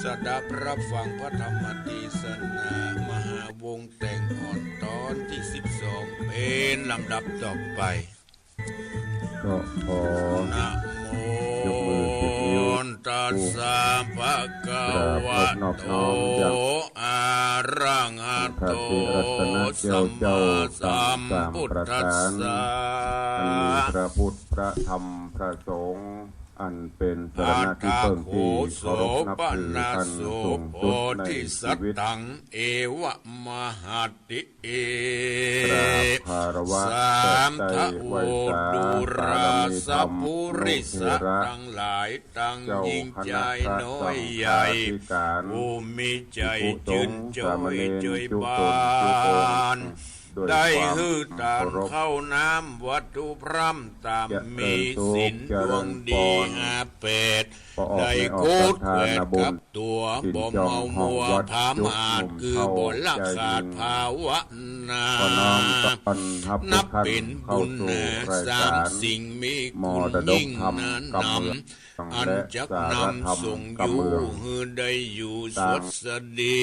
สดับรับฟังพระธรรมเทศนามหาวงศ์แต่งอ่อนตอนที่12เป็นลำดับต่อไปก็ขอนะโมตัสสะภะคะวะโตอะระหะโตสัมมาสัมพุทธัสสะอันมีพระพุทธพระธรรมพระสงฆ์อันเป็นสรณะที่เพิ่งที่เคารพนับถือท่านสูงสุดในชีวิตเอวะมหัตติเอคารวะสามทะโวดุราสปุริสะทั้งหลายตั้งยิ่งใจน้อยใหญ่ผู้มีใจจื่นจ้อยเจยบานได้ฮือตามเข้าน้ำวัตถุพร่ำตามมีสินดวงดีอาเป็ดได้กูดแวดกับตัวบ่เมามัวพามาดคือบ่ละขาดภาวนานับเป็นบุญสามสิ่งมีคุณยิ่งนั้นนำอันจักนำส่งอยู่ฮือได้อยู่สดสดี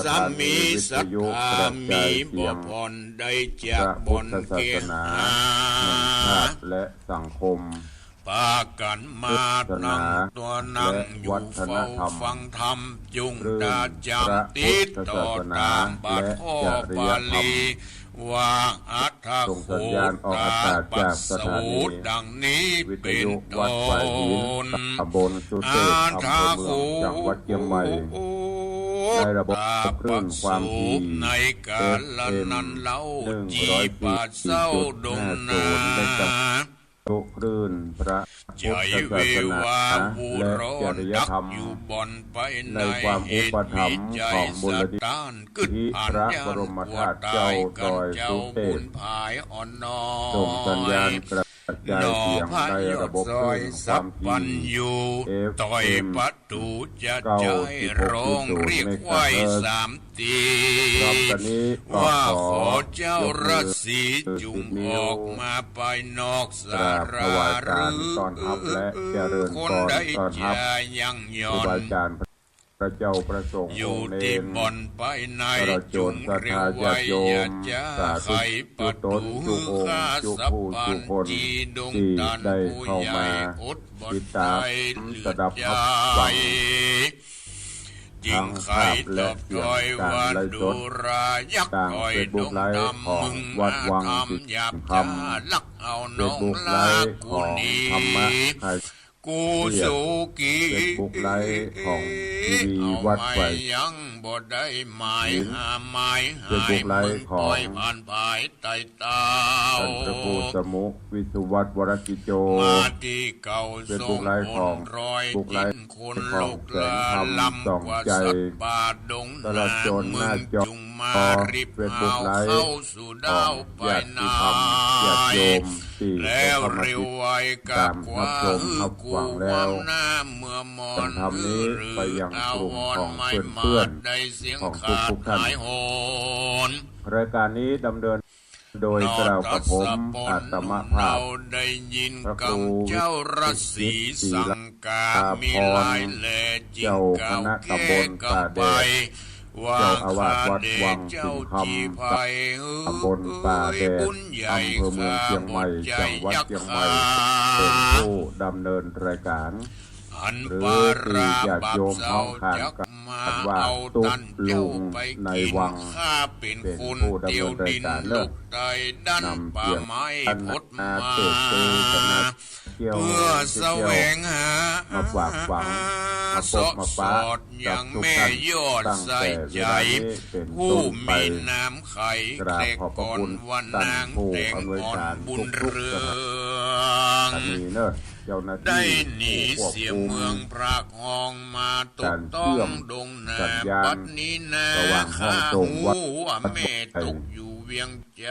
สามีศรัทธามีบ่ผ่อนได้จากบนเกณฑ์และสังคมปากันมานั่งตัวนั่งอยู่เฝ้าฟังธรรมจุงดาจำติดต่อตามบาทข้อบาลีว่าอัตถะโคตาปัสสูตรดังนี้เป็นต้นอัตถะโคในระบบคลื่นความถี่ในกาลนั้นเล่าจีปาเศร้าดงนาทุกคลื่นพระพุทธศาสนาและจริยธรรมในความอุปถัมภ์ของมูลนิธิพระบรมธาตุเจ้าดอยสุเทพส่งสัญญาณกระจายเสียงในระบบคลื่นความถี่ FM ประตูจะใจร้องเรียกไว้สามตีว่าขอเจ้าราศีจุงออกมาไปนอกสาราหรือคนใดจะยังย่อนพระเจ้าประสงค์อยู่ที่บ่อนไปในจุงเรียวไว้อย่าจะไขประตูข้าสัพพันจีดงดันผู้ใหญ่อดบ่อนใจเลือดใจจิงไข่ตบต้อยวันดูรายักษ์คอยดงดำมึงมาทำหยาบจ้าลักเอาน้องลากูนี้กูสุกีของทีวีวัดไฟยังบ่ได้หมายหาหมายหายมึงปล่อยผ่านภายใต้เต้าพระภูสมุวิสุวัตวรกิโจมาที่เก่าทรงคนรอยจิ้นคนลูกลาลำกว่าสัตว์ป่าดงนามึงจุงมาริบเอาเข้าสู่ดาวไปนายแล้วเร็วไวกับกว่ากูวันหน้าเมื่อมอนหรืออาวรไม่มาได้เสียงขาดหายโหนรายการนี้ดำเนินโดยกล่าวกับผมอาตมาภาพได้ยินกำเจ้าราศีสังกามีลายแหล่จิงเก่าแก่กับไปเจ้าอาวาสวัดวังสิงคำตำบลป่าแดดอำเภอเมืองเชียงใหม่จังหวัดเชียงใหม่เป็นผู้ดำเนินรายการหรือที่ญาติโยมท้องขานกันว่าตุ๊กลุงในวังเป็นผู้ดำเนินรายการเลิกนำเสียงอันนาเตเตชนะเพื่อแสวงหามาฝากฝังมาพบมาป้าอย่างแม่ยอดใส่ใจผู้มีน้ำไข่เด็กก่อนวันนางแต่งอ่อนบุญเรืองได้หนีเสียเมืองพระคองมาตกต้องดงนาปัดนี้นาข้าหูว่าแม่ตกอยู่เวียงใจ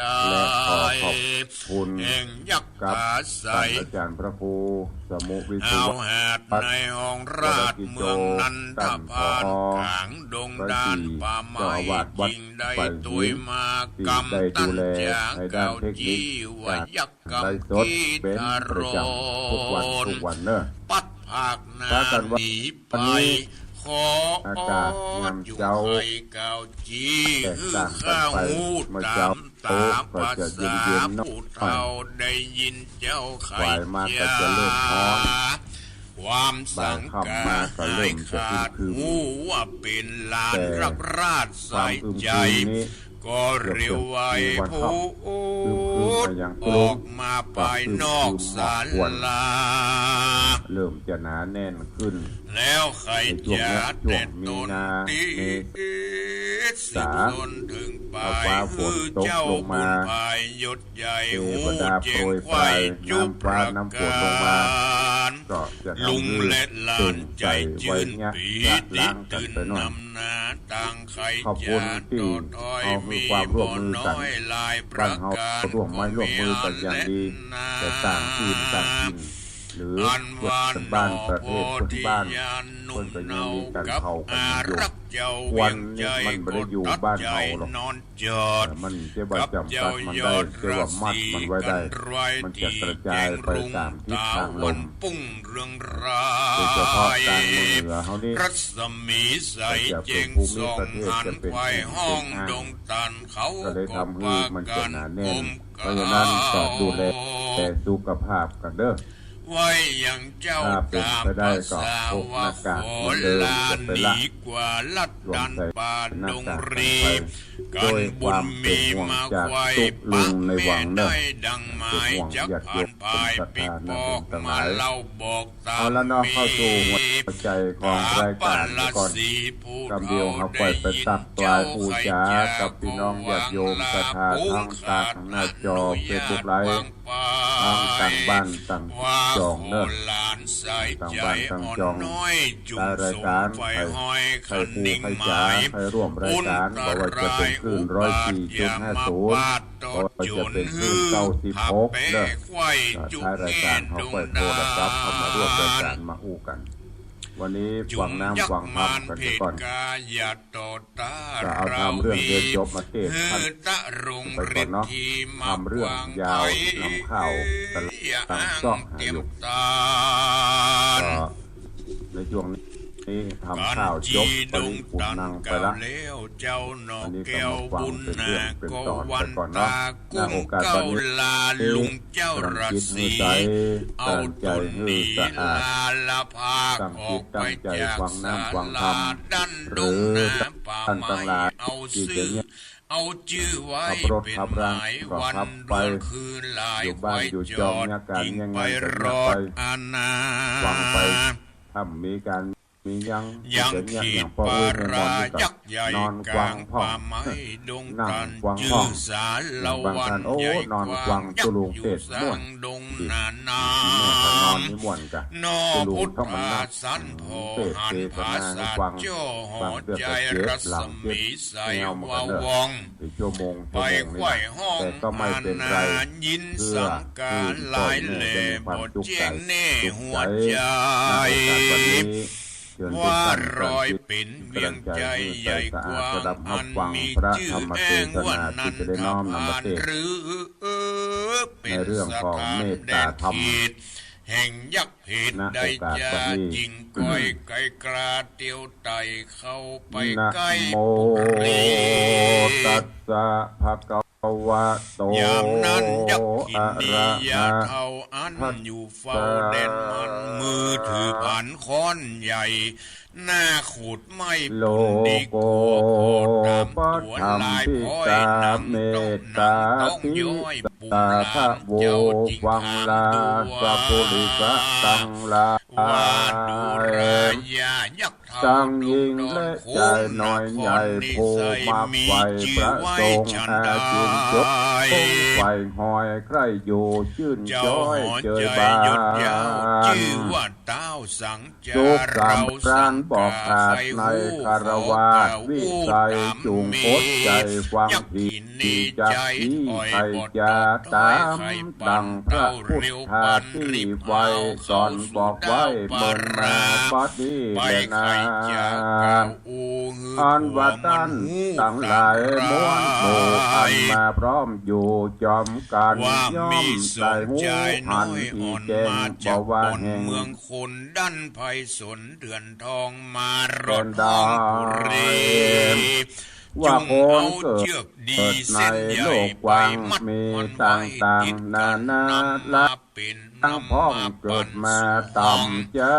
แห่งยักษ์กาใสอาจารย์พระครูสมุวิสุเอาหาดในห้องราชเมืองนันทพานขางดงดานป่าไม้ยิงได้ตุยมากำตันจางเก่าจีว่ายักษ์กำกีตารอนทุกวันปัดภ าคนา ว่ากันว่า หนีไป วันนี้ ขอ อากาศยาม อยู่ เช้า ให้เก่าจี แตก คือ ต่างกัน ข้า ไป หู เมื่อ ตา เช้าม ตา ก็ ภา จะ ษา เย็นๆหน่อย ผู้เฒ่าได้ยินเจ้าไข่ บ่ายมาก็จะเริ่มร้อน ความสัง บ่าย กา ค่ำมาก็เริ่ ให้ มจะ ขาด คึมๆ หูว่าเป็นลาน แต่ รักราช ค ใส่ วามอึม ใจ ครึมนี้ ก็เร็วไว วัน พู ค่ำ ด อย่าง ออกมาภายนอกศาลา เริ่มจะหนาแน่นขึ้น แล้วใครจะแต่ตนตี ช่วงมีนาเมษา จนถึงปลา ฟ้าย ฝน คือ ตก เจ้า ลง บุ มา ญภายยศใหญ่ เท หู วดา เจ โปรง ย ไข ปลา ว้ ย จุบ น้ำ ป ฟ้า ระ น้ำฝ ก นลงมา าร ก็จะ ลุง ทำให้ และหลา ตื่ น น ใจ ใจ จื ไว้ น เงี้ย ปี ละ ติ ล้างกัน ตื่น ไปหน่อย นำนาต่างใคร ขอบคุณ จะ ที่ โดดถอย เอามี มี ความร่ว บ่ มมือกัน น้อยลายป บ้า ระ นเฮา การ ร่วมไม้ร่วมมือกันอย่างดี แต่ต่างที่ต่างถิ่นหรือ อัน เพื่ วา อน นบ้านประเท โพ ศเพื่อน ธิ บ้าน ยานห เพื่ นุ่ อน ม ก็ยัง เนา มีกัน กับ เข้ากัน อา อยู่ รักเจ้า วั เวีย น ง นี้ ใจ มันไม่ได้อยู่ กด บ้าน ใจ เฮาหรอก นอนจอด แต่มันจะว่าจำกัดมันได้จะว่ามัดมันไว้ได้ มันจะกระจายไปตามทิศทางลม ปุ้งเรืองราย โดยเฉพาะกลางเมืองเหนือเฮานี่ รัศมีใสเจงส่องหันไขว้ห้องดงตันเขา ก็เลยทำให้มันจะหนาแน่น ก เพราะฉะนั้นก็ดูแลแต่สุขภาพกันเด้อ ไว้อย่างเจ้า ถ้าเป็น ตาม ไปได้ ภา ก็ ษา พกห ว่า น้า ข กาก อ เหมือนเดิม ลา จะไป ดี ละ กว่าลัดดันป่าดงรี โด กัน ย บุ ควา ญ มเป็ มี นห่วง มา จาก ไว้ ตุกลุ ปั ง ก ใน แม่ วังเนอะ ได้ดังหมายจากผ่านภายปิดบอกมาเล่าบอกตาม เอาละเนาะเข้าสู่หัวใจของรายการไปก่อนคำเดียวเขาปล่อยไปตักปลายปูจากับพี่น้องญาติโยมศรัทธาทั้งตาทั้งหน้าจอเฟซบุ๊กไลฟ์ทั้งต่างบ้านต่างจองเนอะต่างบ้านต่างจองได้รายการใครปูใครจ๋าใครร่วมรายการบอกว่าจะเป็นคลื่น104.50ก็จะเป็นคลื่น96เนอะท้ายรายการเขาปล่อยโทรศัพท์เข้ามาร่วมรายการมาอู้กัน วันนี้ฟังน้ำฟังน้ำกันไปก่อนจะเอาทำเรื่องเรียนจบมาเทศท่านไปก่อนเนาะทำเรื่องยาวนำข้าวกันตั้งซ่องหาอยู่ก็ในช่วงนี้ทำข้าวจบปริขุนนังไปละอันนี้ก็มาฟังเป็นเรื่องเป็นตอนไปก่อนเนาะณโอกาสวันนี้กำลังคิดให้ใจตั้งใจให้สะอาดตั้งจิตตั้งใจฟังน้ำฟังธรรมหรือท่านทั้งหลายที่จะเนี่ย เอาชื่อไว้ ขับรถ เป็น ขับ ห ราง มาย ก็ วัน ขับไป ดวนคืนลาย อยู่บ้านอยู่จองเนี่ยการ ยิง ยังไง ไป ก็ ร อย่า อ ไป ดอาณา ฟังไปถ้ามีการมียัง ยัง จะเนี่ย ขี อ ด ย่างพ่อ ปา เอ้ยในนอ ราน นี่ก็ ยักษ์ใหญ่ นอน ก กวา ลาง ง พ่อ ป่าไม้ดง นั่ง กัน กวาง จื พ่ ้ อ อสารละ บาง วัน ท่านโอ้ ใหญ่ นอน ก กวา ว้าง งยั ตุ ก ลุ ษ์ ง อยู่ เทศ สร้า ม่วน งดงนานา ที่แม่ก็นอนนี่ม่วนกะ นอ ตุลุ พุ ง ท ต้องมัน ธา นั่ง สันโพ เทศ หัน เทศ ภา นา ษา ฟัง จ่อหอ ฟังเพื่อ ใจ ประเทศ รั หลั ศ งเจ็ด มีใส แนวมัน วา ก็เนอะ วอง ไปชั่วโมง ไป นี่ ไขว้ห้อง แต่ก็ไม่เป็นไร ยิน เพื่อ สังกา ที่ รลายเล่ จะมีความ บท สุข เจีย ใจ งแน่ สุข หัว ใจ ใจ ในโอกาสวันนี้เชิญทุก ว่า ท่าน รอย จิต เป็นเวี กำ ย ลั ง งใจ ใจ ให้ ใหญ่ สะ ก อาด ว่า สดับ อั รับ น ฟัง มี พระ ชื่อ ธรรม แอ เท ง ศ ว่า นา นั ที่ น จะได้ ท น้อมนำ พา มา น เทศ หรือเป็น ในเรื่อง ส ของ ถาน เมต แด ตาน ธรรม เขตแห่งยักษ์เพศ ณ ได้ โอกาส จะ วันนี้ จิงก้อยไก่กราเตียวไตเข้าไป นะ ใกล้ โม ปุรี ตัสสะภะคะวะโต ยามนั้นยักษ์ขิ อะ นนี ระ ยา หะ เท่าอันอยู่เฝ้าเด่นมันมือถือผ่านค้อนใหญ่ หน้าขูดไม่ โล ปุ่นดี โก โกตาม ปัฏ ตัว ฐัม ลาย พิ พ้อย ตา น้ำ เม ต้อง ตตา น้ำต้อง ทิ ย้อยปู ตา ลา ทะ น โว เจ้าจริง วัง ทาง ลา ตัว สัพพุริสะตังลา ว่าดูรายายักษ์เท่า ตั้ง ด ยิ ง ง ดอ และ นโค้ ใจ ง น้อย น ให ค ญ่ รนิ โพ สัย มา มี ไฟ ชื่ พ อ ระ ไว้ ทรง ฉัน อา ได้ จินจบคงไฟหอยใครอยู่ชื่น เจ้า จ้อย หอ เจ ใจ ยบาน ยศยาวชื่อว่าเต้าสังจา สุขกรร เรา มปราณบอกขาดในคารวาสวิสัยจุงพดใจฟังทีจักทีใครจะตามดังพระพุทธาที่ไว้สอนบอกไว้เมินมาบัดนี้ ไป แล ไข่ นา อันวัตันต่างหลายม้วนหมู่อันมาพร้อมอยู่จอมกันย่อมได้หูหันอีแจงบ่ว่าแห่งเมืองคนดันไพศาลเดือนทองมารถ ดา ว่าคนเกิดในโลกกว้างมีต่างๆนานาละทั้งพ้องเกิดมาต่ำจะ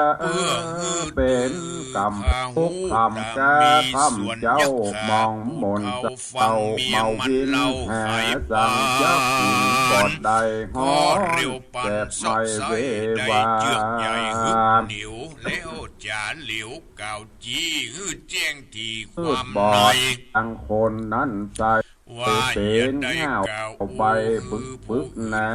เป็นกรรมทุกคำจะคำเจ้ามองมนเจ้าเมาวินแห่สังยักษ์กอดใดหอแจกไม่เววาเหนียวแล้วจะเหลียวเก่าจีฮือแจ้งทีความใน ทั้งคนนั้นใจเป็นเงาใบบึกนา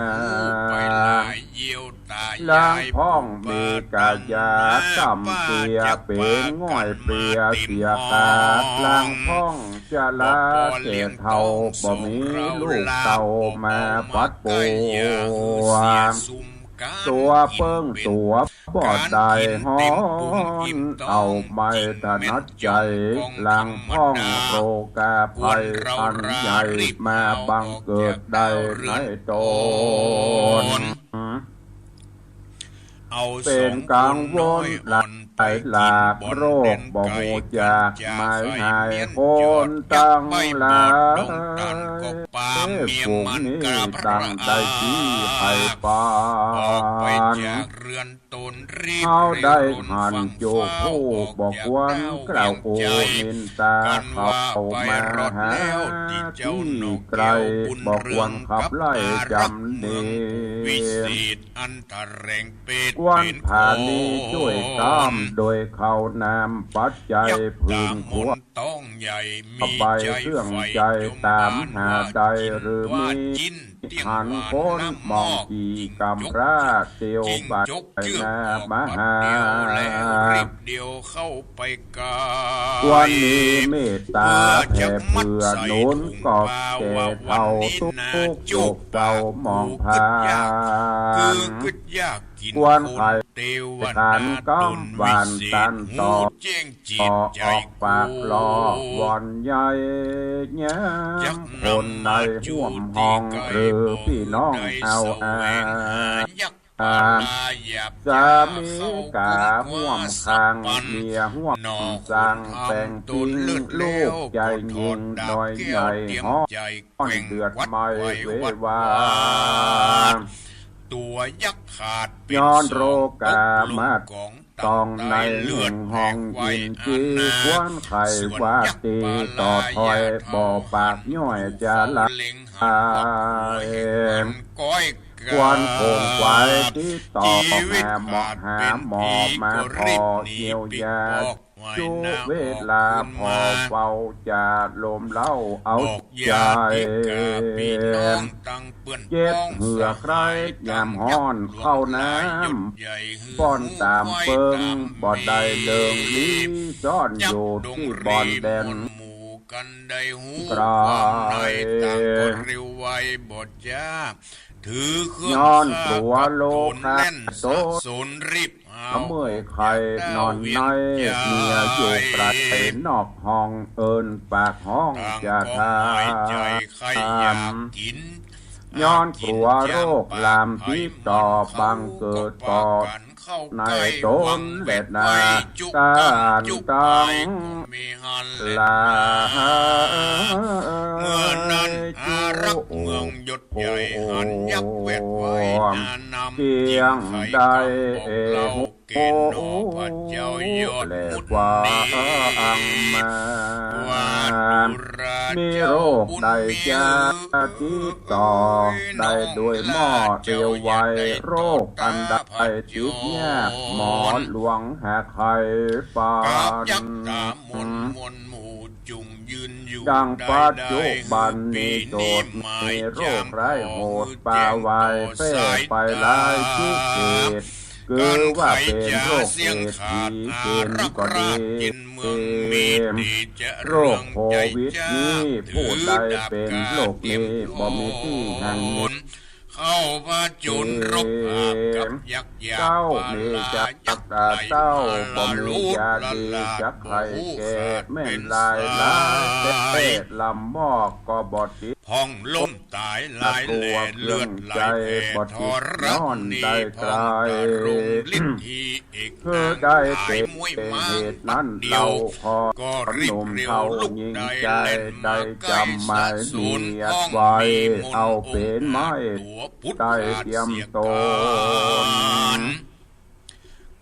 ล้างพ้องมีกายาจำเปียเป็นง่อยเปียเสียขาดล้างพ้องจะลาเศษเท่าบ่มีลูกเต่ามาปัดปูตัวเปิ้งตัวบอดได้ฮอนเอาไม่ถนัดใจล้างพ้องโรกาภัยอันใหญ่มาบังเกิดได้ในตนเป็นกังวลหลากโรคบ่หูจากหมายหายคนตั้งหลายฝูงนี้ตั้งได้ที่ไผ่ปานเขาได้หันโจผู้บอกวันกล่าวโอนินตาเขามาหาที่ไกลบอกวันขับไล่จำเนีวันผ่านนี้ช่วยตามโดยเขานำปัจจัยพึ่งหัวต้องใหญ่มีใบเครื่องใจตามหาใดหรือมีหันคนมองกี่กำราเตียวบัดไปนามหาเดียวเข้าไปกาวันนี้เมตตาแผ่เพื่อหนุนกอบแก่เท่าทุกโจกเก่ามองผ่านกวนไข่การก้มหวานตันต่อออกปากรอวอนใหญ่เนี้ยคนในห่วมห้องหรือพี่น้องเอาสามีกาห่วมคางเมียห่วมสร้างแปลงปิ้งลูกใหญ่ยิงน้อยใหญ่ห้อนเดือดไม่เววาตัวยักษ์ขาดย้อนโรกามาตองในเลื่อนห้องยินจีควนไข่ว่าตีต่อถอยบ่อปากย่อยจะละเองควนโคงไว้ที่ต่อหาหมอมาพอเยียวยาจูเวลาพอเฝ้าจะลมเล่าเอาใจเจ็บเหือใครยามห้อนเข้าน้ำป้อนตามเปิงบ่อใดเลิงลี้ซ่อนอยู่ที่บ่อนแดนกรายย้อนตัวโลกาโตเมื่อยไข่นอนในเมียอยู่ไกลนอกห้องเอินปากห้องจะทำย้อนกลัวโรคลามที่ต่อบังเกิดก่อในต้นเบ็ดนาการตังลาเมื่อนั้นอารักเมืองหยดใหญ่หันยักษ์เวทไว้นำเกียงได้เกณฑ์นอพระเจ้ายอดมุดนี้มีโรคใดจะที่ต่อได้ด้วยหม้อเตียวไวโรคอันใดติดแยกหมอนหลวงหาไข่ปานดังปัจจุบันนี้โจทย์มีโรคร้ายโหดป่าวายเพ่ไปลายที่เกิดคือว่าเป็นโรคเอดส์เกณฑ์ก็ดีโรคโควิดนี้ผู้ใดเป็นโรคนี้บ่มีที่แห่งนี้ เข้าพระจุลรบหากับยักษ์ยา เจ้า ปา มี ลา จัก ยักษ์ ตา ไหล เจ้า มา บ่ ลา มี ลูด ยา ละ ดี ลา จักไข่ ผู้ แก่ ขาด แม่ เป็น น ลาย สา เต ย ลำหมอกก็บอดดี พองล้มตายลายแหล่เลือดไหลแผ่ทรณีพองกระรุงลิ้นทีเอก เพื่ นา อง ได้ หา เป็ ย น มวย เห มา ตุ ปั นั้ ด น เดีย เรา ว พอ ก็รี ห บ นุ่ม เร็ว เขา ลุก ยิง ได้ ใจ เล่น ได้ มาใกล้ จำไม่ สู มี น อั ห้ ด อง ไว้ มีมน เอา ต์ เป็นไม้ ตัวพุทธ ได้ ราช เตรียม เสีย ต ก น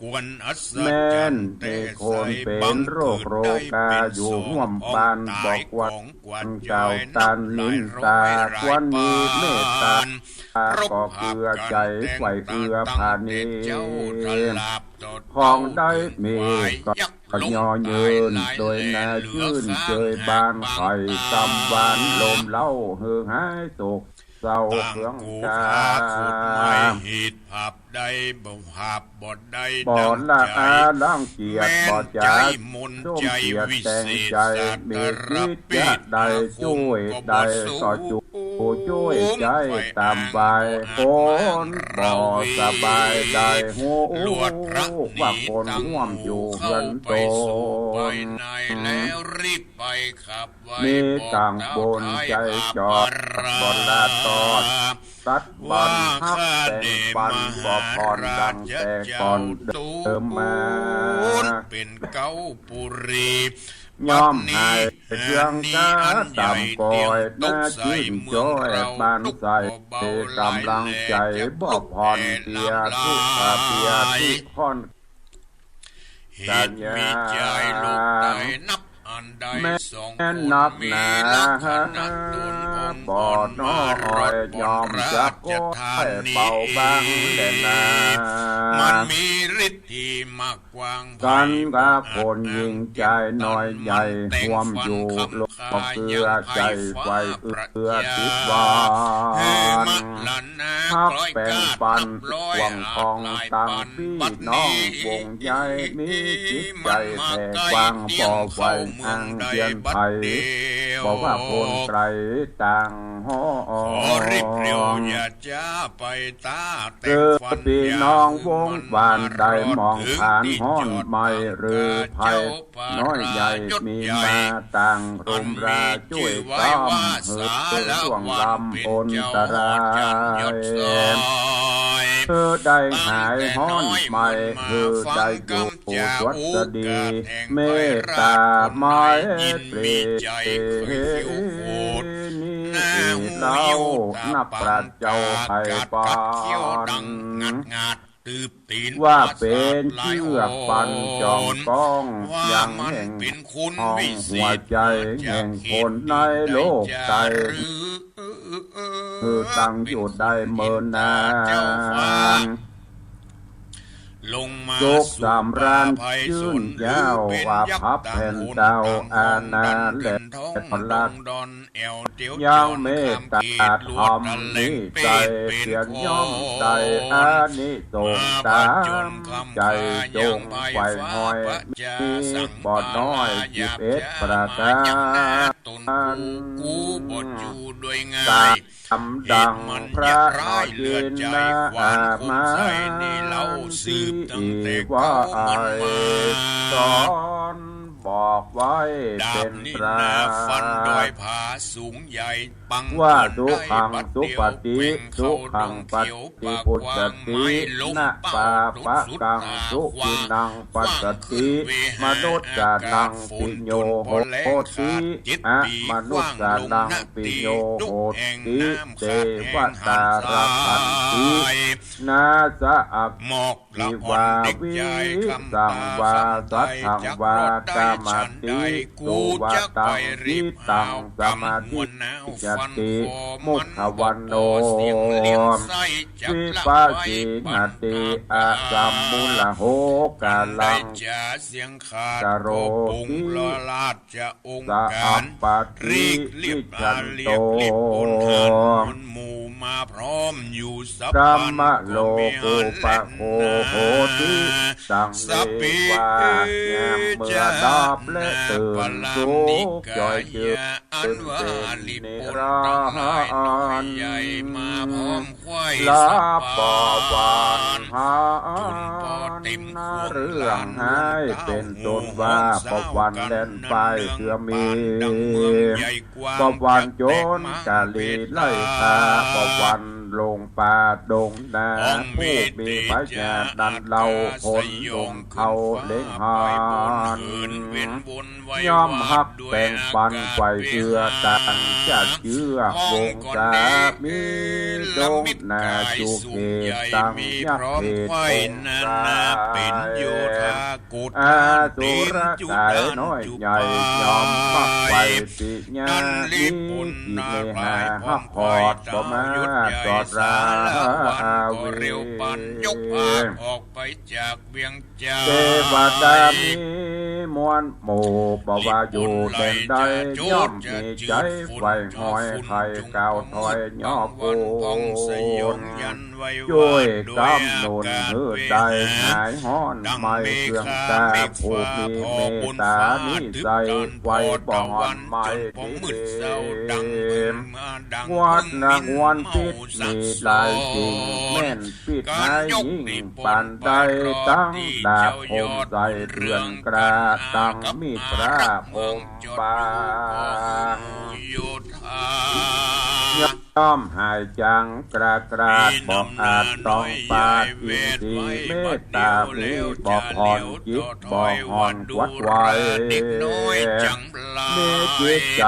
กวนอัศ แม่ จร น รย์ เอ แต่ โค ใส่ นเป็ บั น ง โร เกิ ค ด โร ได้ กา เป็น อยู่ ส ห่วม อง บ้าน ตา บ ย อกว่า ของกวน เจ้า จอย ตัน ห นิ ลาย น ร้ ตา อยห คว ลาร ย มีเมตตา รบ ก็ หา เพื่อ กั ใจ นแต่ง ไหวเอื้อ ตั้ พาง แต่ นี เจ้าทลาบตด ของได้มี ควาย ก็ ยักษ์ ก็ ลง ย่อ ตา ยื ย น หลาย โดย แหล่ นา เหลือ ชื่น ข้าง เจย ห บาน บา ไข่ งตาก ำบานลมเล่าเฮือหายตกเศร้า ต่าง เครื่อง กู กา พาขุดไม่หีดผับใดบ่ผับบดใด บ่ ดัง ละ ใจ อาล่างเกียรติ แม่น บ่ ใจ จัด มนต์ ร่วม ใจ เกียรติ วิ แต่ง เศษ ใจ สัต มี ร คิด ปิ จะ ด ได้ช่วยได้ต่อจุผู้ช่วยใจตามใบคนบ่สบายได้หู ลวดพระ ว่า หนี คน ตั้ง ห่วมอยู่ เข้า เงิน ไป โต สู่ภายในแล้วรีบไปขับไว้ มี บอก ต่าง เท้า บน ไทย ใจ ขับ จอด รา บนลาตอด ตัดบันฮักแต่งปันบ่พรดังแต่ก่อนเดิมมา เป็นเก้าปุรี ย่อมหายเชียงกาตามกอยน่าชื่นจ้อยบ้านใสกำลังใจบ่พรเตียทุกอาเปียที่ค่อน เหตุมีใจลูกใดนับอันใด แม่ สอง นั คน บ มี หนา ลักษณะตนองค์ บ่ อ่อน น้ มา อ ร ย ดบ ยอม น จะ รา ก็ ชธา ให้ นี เบาบางแด่นา มันมีฤทธิ์ที่มากกว้างไพ กันกับ อาจ คนยิงใจน้อยใหญ่ห่วมอยู่โลกเกลือใจไฟเอื้อติดวา เฮ น มะลันนา ฮัก กล้อย แป่ง กาด ปัน นับร้อย หวังทอง หลาย ตัง ปัน พี่ บัด น้อง นี้ วงใหญ่มีจิตใจ มันมา แผ่ ใกล้ กว้าง เตีย บ่ ง ไฟ เข้าเมื อั อง ง ใด เทียน บัด ไทย เดียว บอกว่าคนไกลต่างหอ ขอรีบเร็วอย่าจ้าไปตาแต่ เจ ง อ ฟัน พี่ ยาว น้องวง มัน บ้านได้มอง ถึ ผ่าน ที่ ห้อน จด ไม่หรือภัย เจ้า น้อยใหญ่ ยศ มี ใหญ่ มาต่างรุมราช่วยต้อมเหือช่วงลำอนตรายเธอได้หายห้อนใหม่เธอได้อยู่วัดดีเมตตาไม้เปรตนี่เรานับพระเจ้าไทยปาน ตืบตีนว่าเป็นเชือกปันจอมก้องยังแห่งห้องหัวใจแห่งคนในโลกใจคือตั้งอยู่ได้เมินนานลงมา โยกสามรานชื่นยาวว่าพับแผ่นดาวอาณาเล็ดพลัดยังเมตตาธรรมนิใจเปลี่ยนย่อมใจอานิสงส์ตามใจจงไฟห้อยมีบ่อน้อย11ประการตนกูบดอยู่ด้วยง่า ตาย ทำดังพระนอยินนาอามาสืบตั้งแต่ว่าสอนบอกไว้เป็นตราฟันดอยผาสูงใหญ่ปัง ว่าสุขังสุปฏิสุขังปฏิพุทธตินาปาปะกังสุขินังปัสสติมนุษย์จานังปิโยโหติอะมนุษย์จานังปิโยโหติเทวตาราคันตินาสะอัก หมอกละ ทิ อ่อน วา เด็ก วิ ใหญ่คำ สั ตาง วา คำ สัท ใจ ธัง จัก วาร อด กา ได้ มา ฉัน ติ ใด สุ กู วั จะ ตั ไป ง รี ทิ บ ตัง เอา สมา กำม ธิ วลนาว จ ฟัน ติ คอ มุ มัน ขวันโน เสียงเลี้ยงไส้จับ วิ ละ ปัส ไว้ สิ ปั นาติอาสัมมุลโหกา ได้ ลัง จ่าเสียงขาด กโร ก็ปุง ติ ละลาดจะองค์ สะ กา อั ร ปปะ รี ติ กเรียบ จั อาน เรี โต ยบลิบบนหานมวลหมู่มาพร้อมอยู่สัพ กรร พัน มโล ก็มี กุ หัน ปะ เล่น โค นา โหติสังเววาแยมเมื่อดับและตื่นสุขจอยจืดตื่นเป็นนิรันดร์ลาปอวานหานเรื่องให้เป็นตนว่าปวันเล่นไปเพื่อมีปวันโจรกาลีไล่ตาปวันลงป่าดงนาผู้มีพระญาณดันเราคนลงเขาเล่งหานย่อมหักแบ่งปันไฟเชื่อต่างจะเชื่อวงสามีดงนาจุเกตังยักเทศเป็นโยธากุฏอาตุรกายน้อยใหญ่ยอมพักไฟสิญาณีกิเมหาหักพอดบ่มาจอดราวิเร็วปันยกออกไปจากเวียงจันทร์เทวดามีมวลหมู่บ่ว่าอยู่แดนใดย่อมมีใจไฟหอยไข่ก้าวถอยย่อปูนช่วยกำหนุนเฮือใดหายห้อนไม่เครื่องตาผู้มีเมตตานิสัยไว้บ่อนไม่ดีวัดนางวันปิดมีลายจริงแม่นปิดให้ยิ่งปานใดตั้งดาบผมใส่เรือนกระตั้งมีดพระผมบางย่อมหายจังกระกราดบอกอาจต้องปาดอินทรีเมตตามีบอกผ่อนจิตบอกห่อนวัดไว้มีจิตใจ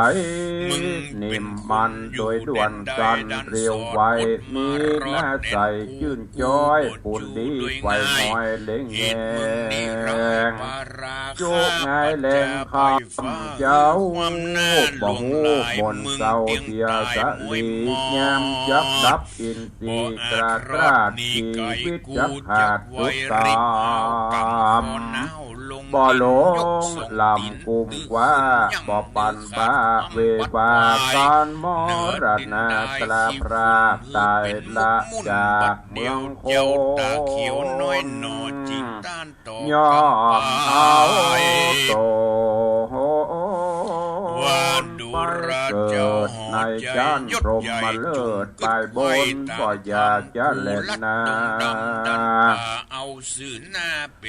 นิ่มมันโดยด่วนกันเรียวไว้มีหน้าใสชื่นจ้อยปุ่นดีไฟน้อยเล่งแงงโจกไงแรงคำเจ้าบ่หูบนเศร้าเทียสะลียามจักดับอินทรีกระตราดชีวิตจักขาดทุกตามบ่หลงลำกุมกว่าบ่ปันบาเวบาการมรณะกลาพระตายละจากเมืองโคยอมเอาโตเกิดในจันทรมมาเลิศไปบนบ่อยากจะเล่นนา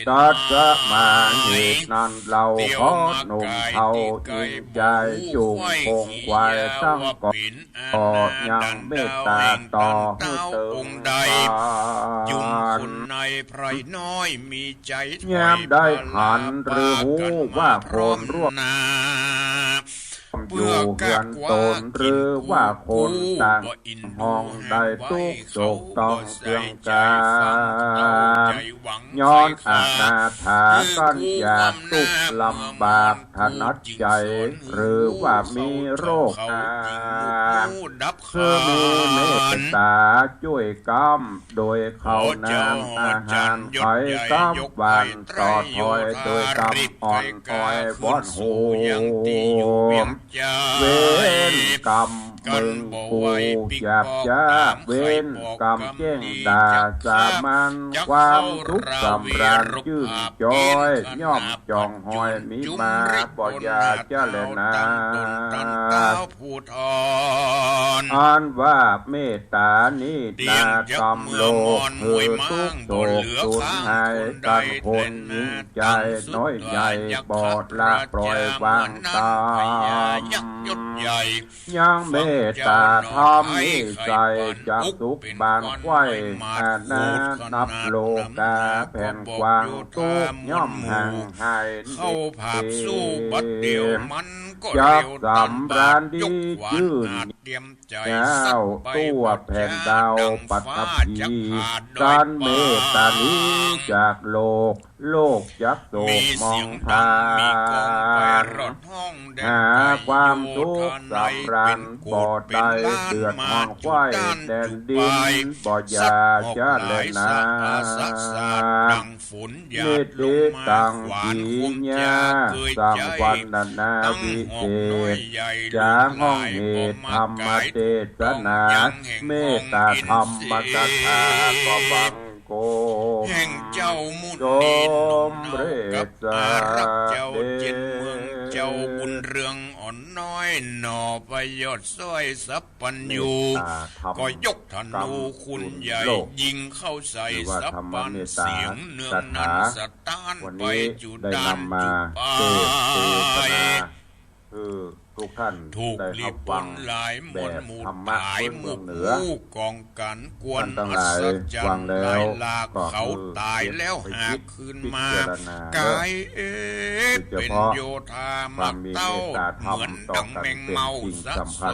ตัดกะมาเหตุนั้นเราขอหนุ่มเขาอินใจจุงคงควายตั้งก่อนยังเมตตาต่อให้เติมบานแย้มได้หันหรือหูว่าโคนร่วงอยู่เฮือนตนหรือว่าคนต่างห้องได้ทุกโศกต้องเสียงกาย้อนอาณาถากันอยากทุกลำบากถนัดใจหรือว่ามีโรคคือมีเมตตาช่วยกำโดยเขานำอาหารไข่กำหวานต่อถอยโดยกำอ่อนคอยบอนหูเว้นกรรมมึงกูอยากจะเว้นกรรมเจ้งด่าสามัญความทุกข์สำราญชื่นจอยย่อมจองหอยมีมาบ่อยาจะเล่นนาอันว่าเมตตานินากรรมโลกคือทุกโศกสูญหายกันคนยิ่งใจน้อยใหญ่บอดละปล่อยวางตามยังเมตตาธรรมนิสัยจากทุกบานไว้อาณานับโลกาแผ่นกว้างทุกย่อมห่างหายเข้าผับสู้บัดเดียวมันยักสำราญดียืนเจ้าตัวแผ่นดาวปัตตภีการเมตตานี้จากโลกจักโศกมองทางหาความทุกข์สำราญบ่ได้เดือดห้องควายแดนดินบ่อยาจะเล่นนาเมตติตังปีญาสังวันนาวิเศษจาห้องเหตุธรรมเทศนาเมตตาธรรมกถาก็บัง โกม แห่งเจ้ามุน จ นีหนุ่ม ม เนา เร กับ ศา อารักเจ้า เด เจนเมืองเจ้าบุญเรืองอ่อนน้อยหน่อประโยชน์สร้อยสัพพัญญู เมตตาธรรม ก็ยกธนูคุณใหญ่ โลก ยิงเข้าใส่ หรือว่า สัพ ธรรม พัน เมตตา เสียงเนืองนั้น คาถา สตาน วัน ไป นี้ จุ ได้ ดาน นำมา จุ เทศ ปา นา ย คือทุกท่าน ถูก ได้ รี รั บบ ป ฟัง นหลายม แบ วล บ หมู่ ธรรมะ ตาย พื้น ห เมื มู่ องเหนือ ผู้กองกันกวน ท่านทั้ง อั หลาย ศจร ฟั รง ย์ แล้ หลายว หลาก ก็ เขา คือ ตายแล้ว ไป หา คิด คืน พิ มา จารณาก ายเอ๋ โดยเฉ เป็น พาะ โยธา ค มั วาม ก มี เต้า เมตตาธรรม เหมือน ต่อ ดัง กัน แมง เป็น เมา สิ่ง สั สำคัญ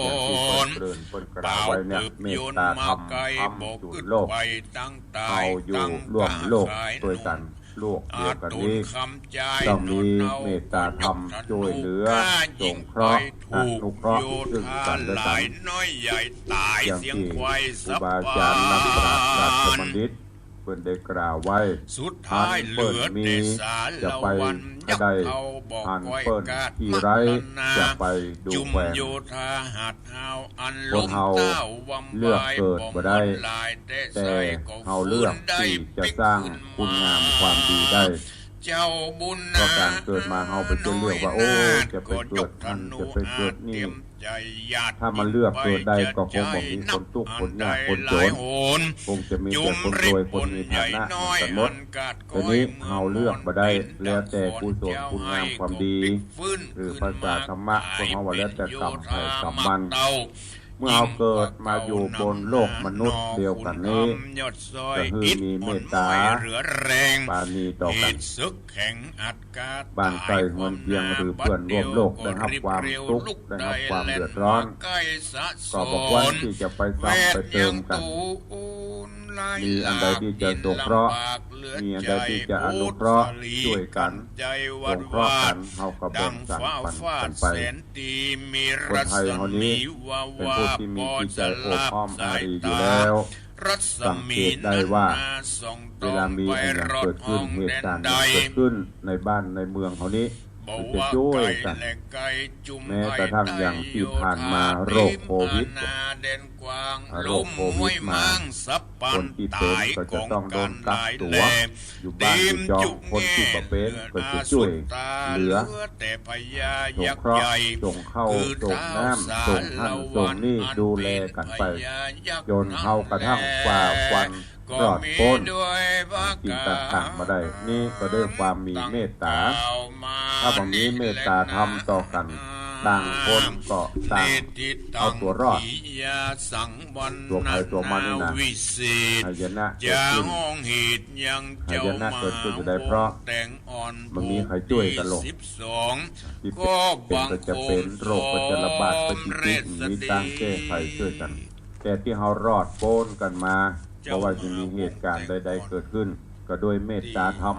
อย่างที่ โซ เพิ่ น นเกริ่นเพิ่นก เป ล่า ล่าว ไว้เนี่ย ปืบ เม โย ต น ตาธร มาร ม ไกล ธรรม บอก จุ ขึ้ ด น โลก ไปตั้งตา เอา ย อยู่ ตั้ง ร่วมโลก ขาย ด้วยกัน ห โลกเดี อา ยวกัน ตุน นี้ คำใจ ต้องมี โนเอา เมตตาธรรม ก็ยก ช่วยเหลือ ธนูกล้า ส ยิ ง ง เค ไป ราะห์ ถูก อนุเคราะห์ โย ซึ่ง ธา กันและ ห กั ลาน ยน้อยใหญ่ตาย อย่าง เสียง ที่ ควาย ครู สับบ าอาจารย์นักปราชญ์ราชบัณฑิตเพิ่นได้กล่าวไว้ สุดท้ายเหลือแต่สาร จะ ละ ไป วันยัก ได้ เขาบอก หัน ไว้ เปิ้น กาด ที่ มั ไร้ นา จะไปดู จุม แขวง โยธาหัดเฮาอัน ค ล น ง เฮา เต้าวัม เลือก วาย เกิดบ่ได้ ลายแต่ แต่ ใส่ก็ เฮาเลือก ฟื้นได้ ที่จะ พลิก สร้าง ขึ้น คุณงามความดีได้ เจ้าบุญ เพราะการเกิดมาเฮาไปจะเลือกว่าโอ้จะไปเกิดนั่นจะไปเกิดนี่ ถ้ามันเลือกเกิดได้ก็คงบ่มีคนทุกข์คนยากคนจนคงจะมีแต่คนรวยคนมีฐานะกันหมดทีนี้เฮาเลือกบ่ได้แล้วแต่กุศลคุณงามความดีหรือภาษาธรรมะก็เฮาว่าแล้วแต่กรรมใครกรรมมันเมื่อเราเกิดมาอยู่บนโลกมนุษย์เดียวกันนี้ก็คือมีเมตตาปราณีต่อกันบ้านไกลเมืองเพียงหรือเพื่อนร่วมโลกได้รับความทุกข์ได้รับความเดือดร้อนก็บอกว่าที่จะไปซ้ำไปเติมกันมีอันใดที่จะสงเคราะห์มีอันใดที่จะอนุเคราะห์ช่วยกันสงเคราะห์กันเฮาก็แบ่งสรรปันกันไปคนไทยเฮานี้เป็นผู้ที่มีจิตใจโอบอ้อมอารีอยู่แล้วสังเกตได้ว่าเวลามีอะไรเกิดขึ้นเหตุการณ์เกิดขึ้นในบ้านในเมืองเขานี้มันจะช่วยกันแม้กระทั่งอย่างที่ผ่านมาโรคโควิดโรคโควิดมาคนที่เป็นก็จะต้องโดนกักตัวอยู่บ้านอยู่จองคนที่บ่เป็นก็จะช่วยเหลือสงเคราะห์ส่งเข้าส่งน้ำส่งหั่นส่งนี่ดูแลกันไปจนเฮากระทั่งฝ่าฟันรอดพ้นสิ่งต่างๆมาได้นี่ก็ด้วยความมีเมตตาถ้าบางนี้เมตตาทำต่อกันต่างคนก็ต่างเอาตัวรอดตัวใครตัวมันนี่นะหายนะเกิดขึ้นหายนะเกิดขึ้นอยู่ได้เพราะมันมีใครช่วยกันหรอกที่เป็นก็จะเป็นโรคก็จะระบาดไปที่มีต่างแก้ไขช่วยกันแต่ที่เรารอดพ้นกันมาเพราะว่าจะมีเหตุการณ์ใดๆเกิดขึ้นก็โดยเมตตาธรรม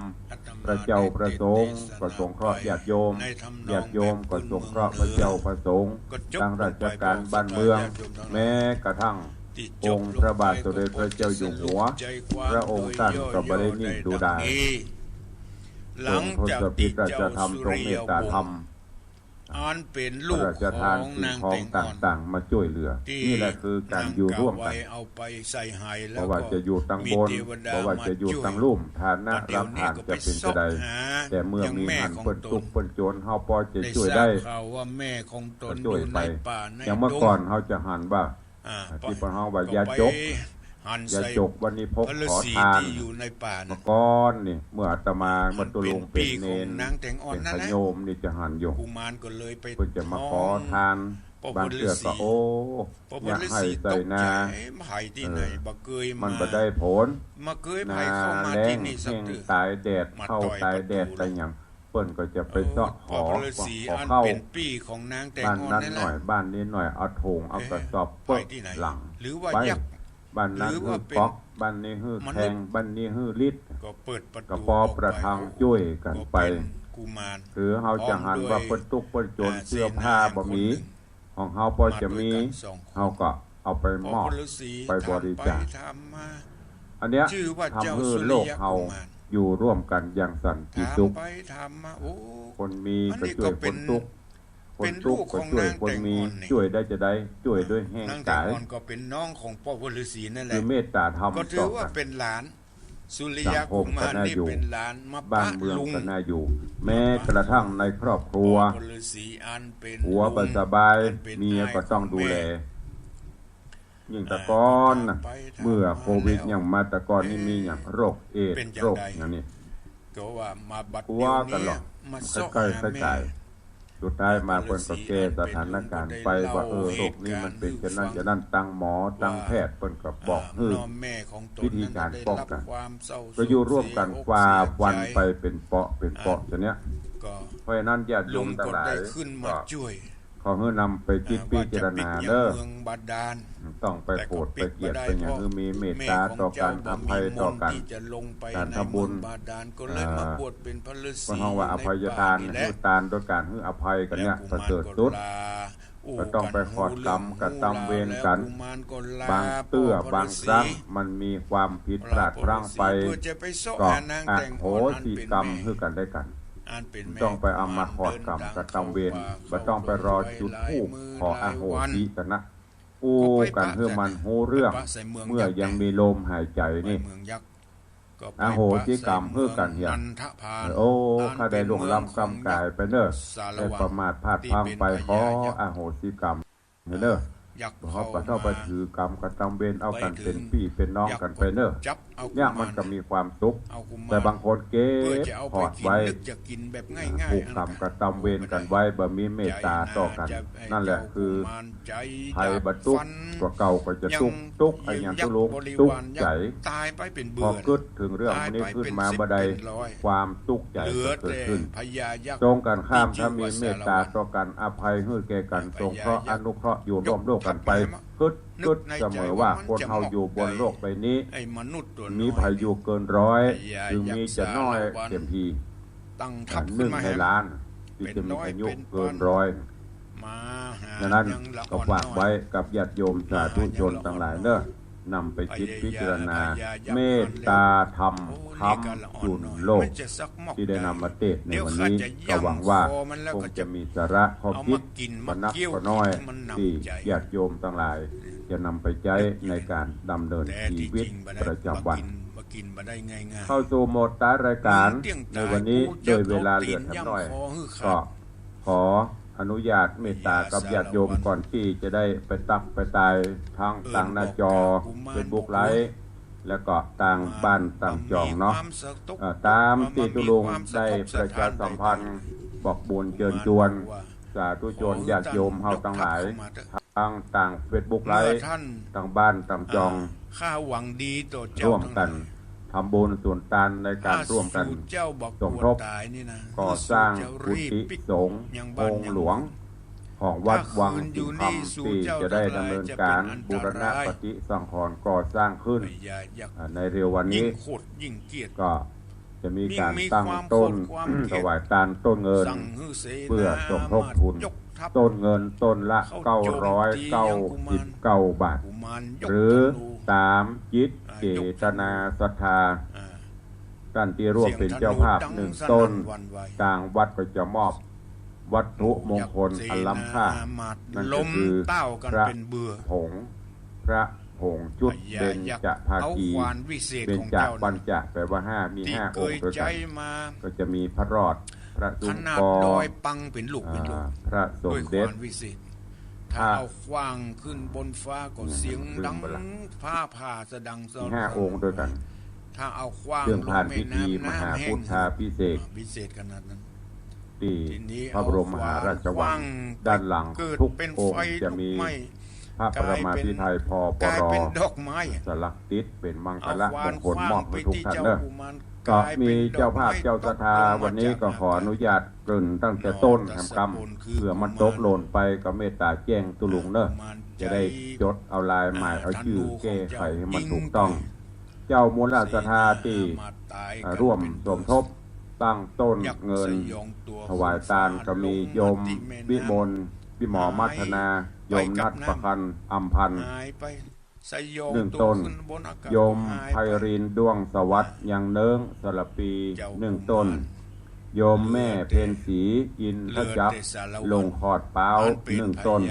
พระเจ้าประสงค์ก็สงเคราะห์ญาติโยมญาติโยมก็สงเคราะห์พระเจ้าประสงค์ตั้งราชการบ้านเมืองแม้กระทั่งองค์พระบาทสมเด็จพระเจ้าอยู่หัวพระองค์ท่านก็บ่ได้นิ่งดูดายทรงทศพิราชธรรมทรงเมตตาธรรมอันเป็นลูก พระราชทานสิ่งของต่างๆมาช่วยเหลือนี่แหละคือการอยู่ร่วมกันเพราะว่าจะอยู่ตั้งบนเพราะว่าจะอยู่ตั้งลุ่มฐานะรับทานจะเป็นจะใดแต่เมื่อมีหันเปิ้นทุกข์เปิ้นโจรเฮาพอจะช่วยได้ก็ช่วยไปอย่างเมื่อก่อนเฮาจะหันว่าที่เปิ้นเฮาว่ายาจกยาจกวันนี้พกขอทานเมื่อก่อนนี่เมื่ออาตมาเมื่อตุลงเป็นเนนเป็นพโยมนี่จะหันอยู่เพิ่นจะมาขอทานบางเทื่อก็โอ้อยากให้ใส่นามันบ่ได้ผลนาแล้งแห้งตายแดดเข้าตายแดดแต่หยังเพิ่นก็จะไปเสาะขอเข้าบ้านนั้นหน่อยบ้านนี้หน่อยเอาถุงเอากระสอบเปิดหลังไปบ้านนั้นฮื้อป๊อกบ้านนี้ฮื้อแทงบ้านนี้ฮื้อลิดก็พอประทังช่วยกันไปหรือเฮาจะหันว่าเปิ้นทุกข์เปิ้นจนเสื้อผ้าบ่มีของเฮาพอจะมีเฮาก็เอาไปมอบไปบริจาคอันเนี้ยทำให้โลกเฮาอยู่ร่วมกันอย่างสันติสุขคนมีก็ช่วยคนทุกข์ คนทุกข์ก็ช่วยคนมีช่วยได้จะได้ช่วยด้วยแห่ง นางแต กาง ย อ่อนก็เป็นน้องของพ่อพฤาษีนั่นแห คื ละ อเมตตาธรรม ก็ถื ต่ อ อ ว่า กัน เป็นหลานสุริ สั ยาง ค กุ ม มา ก็ ร น่า นี่ อยู่ เป็นหลานมา บ้า ปะ นเมือง ลุง ก็น่าอยู่ แม้กระทั่งในครอบครัว พ่อฤาษีอันเป็น หัวบ่สบาย เมียก็ต้องดูแลยิ่งแตะกอนน่ะเมื่อโควิดยังมาแตะกอนนี่มีอย่างโรคเอดส์โรคอย่างนี้ ก็ว่ามาบัด กลั เดี ว ยว กันหร นี้ อก มา ใกล้ ซอก ๆ หา ใกล้ แม่ ๆสุดท้ายมาเพิ่นก็แก้สถานการณ์ไปว่าโรคนี้มันเป็นฉะนั้นฉะนั้นตั้งหมอตั้งแพทย์เพิ่นก็บอกฮื้อ น้อแม่ของตน วิธีการป้องกัน ได้รับความเศร้า ก็อยู่ร่วมกัน เสียอก ฝ่าวัน เสียใจ ไปเป็นเปาะเป็นเปาะจะเนี้ย ก็ เพราะฉะนั้นญาติโย ลุ ม ง ทั้ ก็ งหลา ได้ ย ขึ้นมา ก็ ช่วย ขอให้นำไปคิดพิจารณา ว่าจะปิด เด้อ เมืองบาดาล ต้องไปโปรดไปเกลียดไปอย่างคือมีเมตตาต่อกันอภัยต่อกัน ที่จะลงไป การ ใน ทำบุญ เมืองบาดาลก็เลยมาบวชเป็นพระฤาษี เพราะห้องว่าอภัยทาน ในป่ ให้ทานด้วยการให้อภัยกันเนี่ยประเสริฐสุด ก็ต้องไปขอดกรรมกับกรรมเวรกัน บางเตื้อบางครั้งมันมีความผิดพลาดพลั้งไปก็อโหสิกรรมให้กันได้กัน ต้องไปเอามาขอดกรรมกับกรรมเวรไม่ต้องไปรอจุดธูปขออโหสิกันนะอู้กันเพื่อมันหูเรื่อง เมื่อยังมีลมหายใจนี่อโหสิกรรมเพื่อกันเหี่ยโอ้ข้าได้ล่วงล้ำกรรมกายไปเนอะได้ประมาทพลาดพลั้งไปขออโหสิกรรมเนอะเขาปะเท่าไปถือกรรมกับกรรมเวรเอากันเป็นพี่เป็นน้องกันไปเนอะเนี่ยมันก็มีความสุขแต่บางคนเก็บพอดไว้ผูกกรรมกับกรรมเวรกันไว้บ่มีเมตตาต่อกัน นั่นแหละคือภัยบรรทุกกว่าเก่าก็จะทุกข์ไอ้อย่างทุลุกทุกข์ใจ ตายไปเป็น พ เบื่ อ อ คิดถึงเรื่องนี้ขึ้นมาบ่ได้ความทุกข์ใจ เหลือ ก็เกิด แต่ ขึ้น พญายักษ์ ตรงกันข้ามถ้ามีเมตตาต่อกันอภัยให้แก่กันสงเคราะห์อนุเคราะห์อยู่ร่วมโลกกันไปคิดเสมอว่าคนเฮาอยู่บนโลกใบนี้ ไอ้มนุษย์ตัว มี น้อย ภัยอยู่เกินร้อยจึงมีจะน้อยเต็มที ตั้งทัพ ห ขึ้ นึ่ น ง มา ใน ให้ ล้านที่จะมีอายุเกินร้อย มาหา ดังนั้น ยังละ ก็ฝากไว้กับญาติโยมสาธุชนทั้งหลายเนอะนำไปคิดพิจารณา เมตตาธรรมคำจุนโลก ที่ได้นำมาเทศน์ในวันนี้ก็หวังว่าคงจะมีสาระข้อคิดมนักก็น้อยที่ญาติโยมทั้งหลาย จะนำไปใช้ในการดำเนิน แต่ ชี ที่ วิต จริงบ่ได้ ประจำวัน บ่กินบ่ได้ง่ายๆ เข้าสู่โหมดตารายการในวันนี้โดยเวลาเหลือแค่น้อย ก็ขออนุญาตเมตตากับญาติโยมก่อนที่จะได้ไปตักไปตายทางต่างหน้าจอเป็นบุกไลฟ์แล้วก็ต่างบ้านต่างจองเนาะตามที่ตุลุงได้ประชาสัมพันธ์บอกบุญเชิญชวนสาธุชนญาติโยมเฮาทั้งหลายทางต่างเฟซบุ๊กไลฟ์ต่างบ้านต่างจอง ข้าหวังดีต่อเจ้า ร่วมกันทำบุญส่วนทานในการร่วมกัน เจ้าบอก สมทบ ตายนี่นะ ก่อสร้างกุฏิสงฆ์องค์หลวงของวัดวังสิงห์คำที่จะได้ดำเนินการบูรณะปฏิสังขรณ์ก่อสร้างขึ้น ในเร็ววันนี้ ยิ่งโคตรยิ่งเกลียด ก็จะมีการตั้งต้นถวายทานต้นเงิน สั่งให้เสนา เพื่อสมทบทุน ยกทัพ ต้นเงินต้นละ999 บาท กุมารยก หรือ ธนู ตามจิตเจตนาศรัทธา อ่า การที่ร่วมเป็นเจ้าภาพหนึ่งต้นต่างวัดก็จะมอบวัตถุมงคลอันล้ำค่า นั่น ล ก็ ม คือ เต้ากัน พระ เป็นเบื่อ ผงพระผงชุดเบญจภา เอา คี ควานวิเศษ เบญ ของ จ เจ้า ปัญจแปลว่าห้ามี ที่ 5 เค อง ย ค์ด้วย ใจ กัน มา ก็จะมีพระรอด พระ ข ตุ้ง นาด กอ ดอยปังเป็นลูกเป็นลูก พระสม ด้วยค เด็จ วานวิเศษ ถ้าเอาควางขึ้นบนฟ้าก็เสียงดังฟ้าผ่าสะดังสะ มี5 องค์ด้วยกัน ถ้าเอาควาง เครื่องผ่านพิธีม ลง หา แม่น้ำ พุทธาพิเศษก พิเศษขนาดนั้น ที่ ทีนี้ พระบรมมหาราชวังด้านหลัง เกิด ทุก เป็น อง ไฟ ค์จะมี ลุกไหม้ พระประมาพิไทยพป กลาย ร เป็นดอกไม้ สลักติดเป็นมังค เอา ละ ความ น งคล คว้าม อบ ไป ให้ทุก ที่ ท่าน เจ้า เนอะ กุมาร ก็มีเจ้าภาพเจ้าศรัทธาวันนี้ก็ขออนุญาตกลิ่นตั้งแต่ต้นแห่งกรรมเพื่อมันตกหล่นไปก็เมตตาแจ้งตุลุงเนอะจะได้จดเอาลายหมายเอาชื่อแก้ไขให้มันถูกต้อง เจ้ามูลศรัทธาที่ร่วมสมทบตั้งต้นเงิน ถวายทานก็มีโยมวิมลวิหมอมัทนาโยมนัทประคันอัมพันธ์ หายไปสยอง 1 ตัว ต้น ขึ้บนอากาศ โยม หาย ไพ ไป รินด้วงสวัสดิ์ยังเนิ้งสลับปี 1 ต้น โยมแม่เพ็ญศรีอินทจักรลงขอดเป้า1 ต้น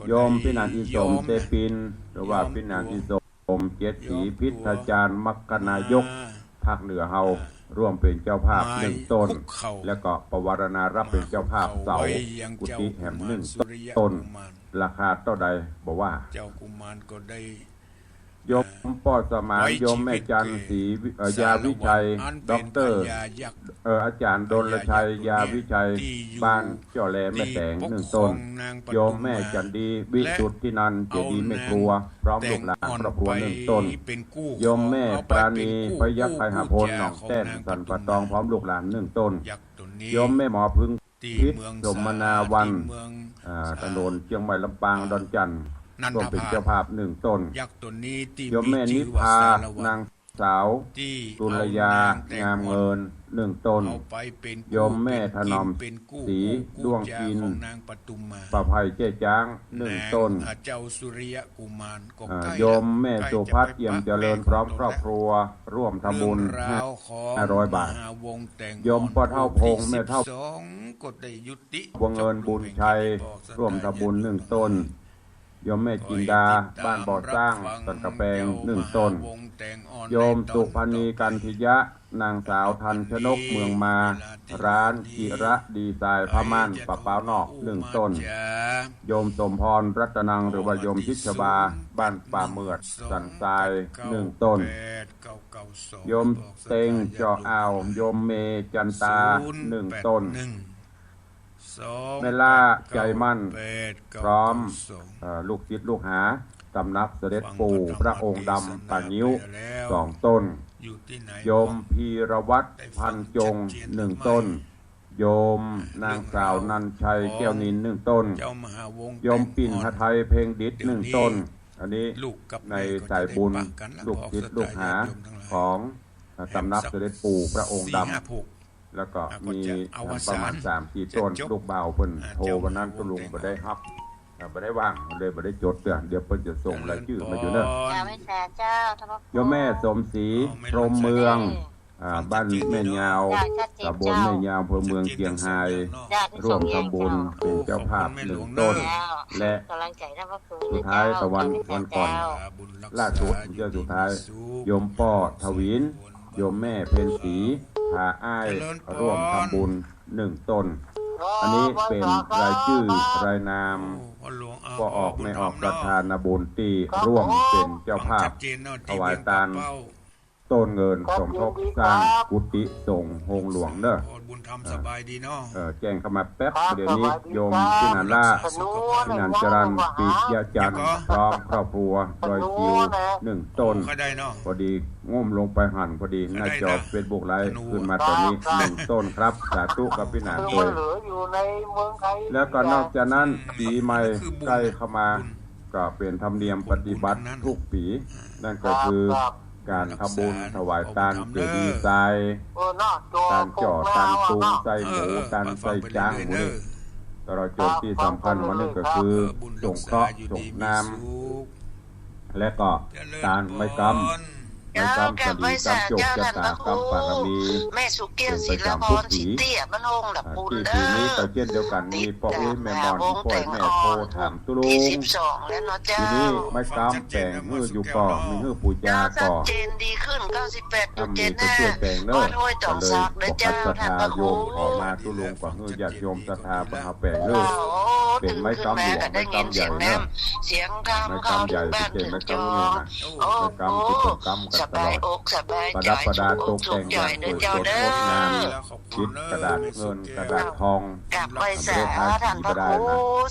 โยมพินันอิสมเตปินหรือว่าพินันอิสมเจ็ดศรีพิทจารย์มัคคนายกภาคเหนือเฮาร่วมเป็นเจ้าภาพ1 ต้นแล้วก็ประวารณารับเป็นเจ้าภาพเสากุฏิแห่ม1 ต้นราคาเท่าใดบอกว่าเจ้ากุมารก็ได้โยมพ่อสมานโยมแม่จันศรียาวิชัยด็อกเตอร์อาจารย์ดลชัยยาวิชัยบ้านเจ้าแลแม่แตง1 ต้นโยมแม่จันดีวิสุทธินันท์เจดีย์แม่ครัวพร้อมลูกหลานครอบครัว1 ต้นโยมแม่ปราณีพยัคฆ์ไพหพลหนองแต้นสันปะตองพร้อมลูกหลาน1 ต้นโยมแม่หมอพึ่งพิษสมนาวันถนนเชียงใหม่ลำปางดอนจันทร์ร่วมเป็นเจ้าภาพ1 ต้นโยมแม่นิพานางสาวตุลยางามเงิน1 ต้นโยมแม่ถนอมศรีดวงกินประภัยเจ๊จ้าง1 ต้นโยมแม่สุภัทรเอี่ยมเจริญพร้อมครอบครัวร่วมทำบุญ500 บาทโยมพ่อเท่าพงแม่เท่าวงเงินบุญชัยร่วมทำบุญ1 ต้นโยมแม่จินดาบ้านบ่อสร้างต้นกระแปง1 ต้นโยมสุพณีกันทิยะนางสาวทันชนกเมืองมาร้านจิระดีไซน์ผ้าม่านปะเป้านอก1 ต้นโยมสมพรรัตนังหรือว่าโยมชิชบาบ้านป่าเมือดสันทราย1 ต้นโยมเต็งจออ่าวโยมเมจันตา1 ต้นแม่ล่าใจมั่นพร้อมลูกศิษย์ลูกหาสำนักเสด็จปู่พระองค์ดำป่านิ้ว2 ต้นโยมพีรวัตรพันจง1 ต้นโยมนางสาวนันชัยแก้วนิน1 ต้นโยมปิ่นหทัยเพ่งดิษ1 ต้นอันนี้ในสายบุญลูกศิษย์ลูกหาของสำนักเสด็จปู่พระองค์ดำแล้วก็มีประมาณ3-4 ต้นลูกเบาเพิ่นโทรวันนั้นตุลุงบ่ได้รับบ่ได้ว่างเลยบ่ได้จดเดี๋ยวเพิ่นจะส่งรายชื่อมาอยู่เด้อโยมแม่สมศรีพรหมเมืองบ้านแม่ยาวตำบลแม่ยาวอำเภอเมืองเชียงรายร่วมทำบุญเป็นเจ้าภาพ1 ต้นและสุดท้ายตะวันก่อนล่าสุดเจ้าสุดท้ายโยมป้อทวินโยมแม่เพ็ญศรีพาอ้ายร่วมทำบุญ1 ต้นอันนี้เป็นรายชื่อรายนามก็ออกไม่ออกประธานบุญที่ร่วมเป็นเจ้าภาพถวายทานต้นเงินสมทบสร้างกุฏิสงฆ์โฮงหลวงเด้อบุญธรรมสบายดีเนาะแจ้งเข้ามาแป๊บเดี๋ยวนี้โยมพินันล่าพินันจรันปิยจันทร์พร้อมครอบครัวโดยคิว1 ต้นพอดีง่มลงไปหั่นพอดีหน้าจอเฟซบุ๊กไลฟ์ขึ้นมาตอนนี้1 ต้นครับสาธุกับพินันโดยแล้วก็นอกจากนั้นปีใหม่ใกล้เข้ามาก็เป็นธรรมเนียมปฏิบัติทุกปีนั่นก็คือการทำบุญถวายทานเจดีย์ทรายการจ่อทานตุงใส่หมูทานใส่จ้างหมูนี่ตลอดจนที่สำคัญมันนึงก็คือสงเคราะห์ส่งน้ำและก็การไม่กรรมไม่กรรมสดีกรรมโจกจตากรรมปารมีแม่สุเกียรติศิลปรสิเตี้ยมันโฮงดับบุญเด้อที่นี้ก็เช่นเดียวกันมีพ่ออุ้ยแม่มอนพ่อแม่โพถามตุลุงที่12แล้วเนาะเจ้าทีนี้ไม่กรรมแต่งมืออยู่ก่อมีมือปู่ย่าก่อเจนดีขึ้น 98.75ก็ห้วยตอกซักเด้อเจ้าท่านพระครูออกมาตุลุงกว่าฮือญาติโยมศรัทธาบ่เฮาแปลงเลยเป็นไม้กรรมหลวงไม้กรรมใหญ่เนาะเสียงธรรมเข้าถึงบ้านถึงจอโอ้กรรมที่เป็นกรรมกันตลอดประดับประดาตกแต่งอย่างสวยสดงดงามชิดกระดาษเงินกระดาษทองกลับไปสาท่านพระครู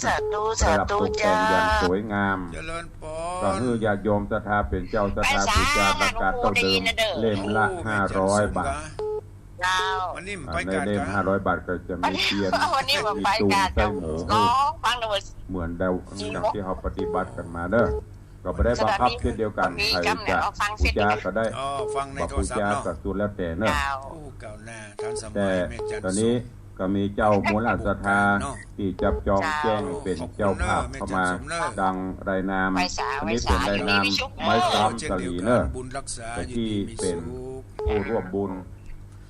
สาธุสาธุเจ้าอย่างสวยงามก็คือญาติโยมศรัทธาเป็นเจ้าศรัทธาบูชาประกาศเท่าเดิมเล่มละ500 บาทในเล่ม500 บาทก็จะมีเทียนมีตูนไส้หมูเหมือนเดิมอย่างที่เขาปฏิบัติกันมาเด้อก็ไม่ได้บังคับเช่นเดียวกันใครจะบูชาก็ได้บอกบูชาก็สุดแล้วแต่เนอะแต่ตอนนี้ก็มีเจ้ามูลศรัทธาที่จับจองแจ้งเป็นเจ้าภาพเข้ามาดังรายนามอันนี้เป็นรายนามไม้ซ้ำกะหรี่เนอะแต่ที่เป็นผู้ร่วมบุญ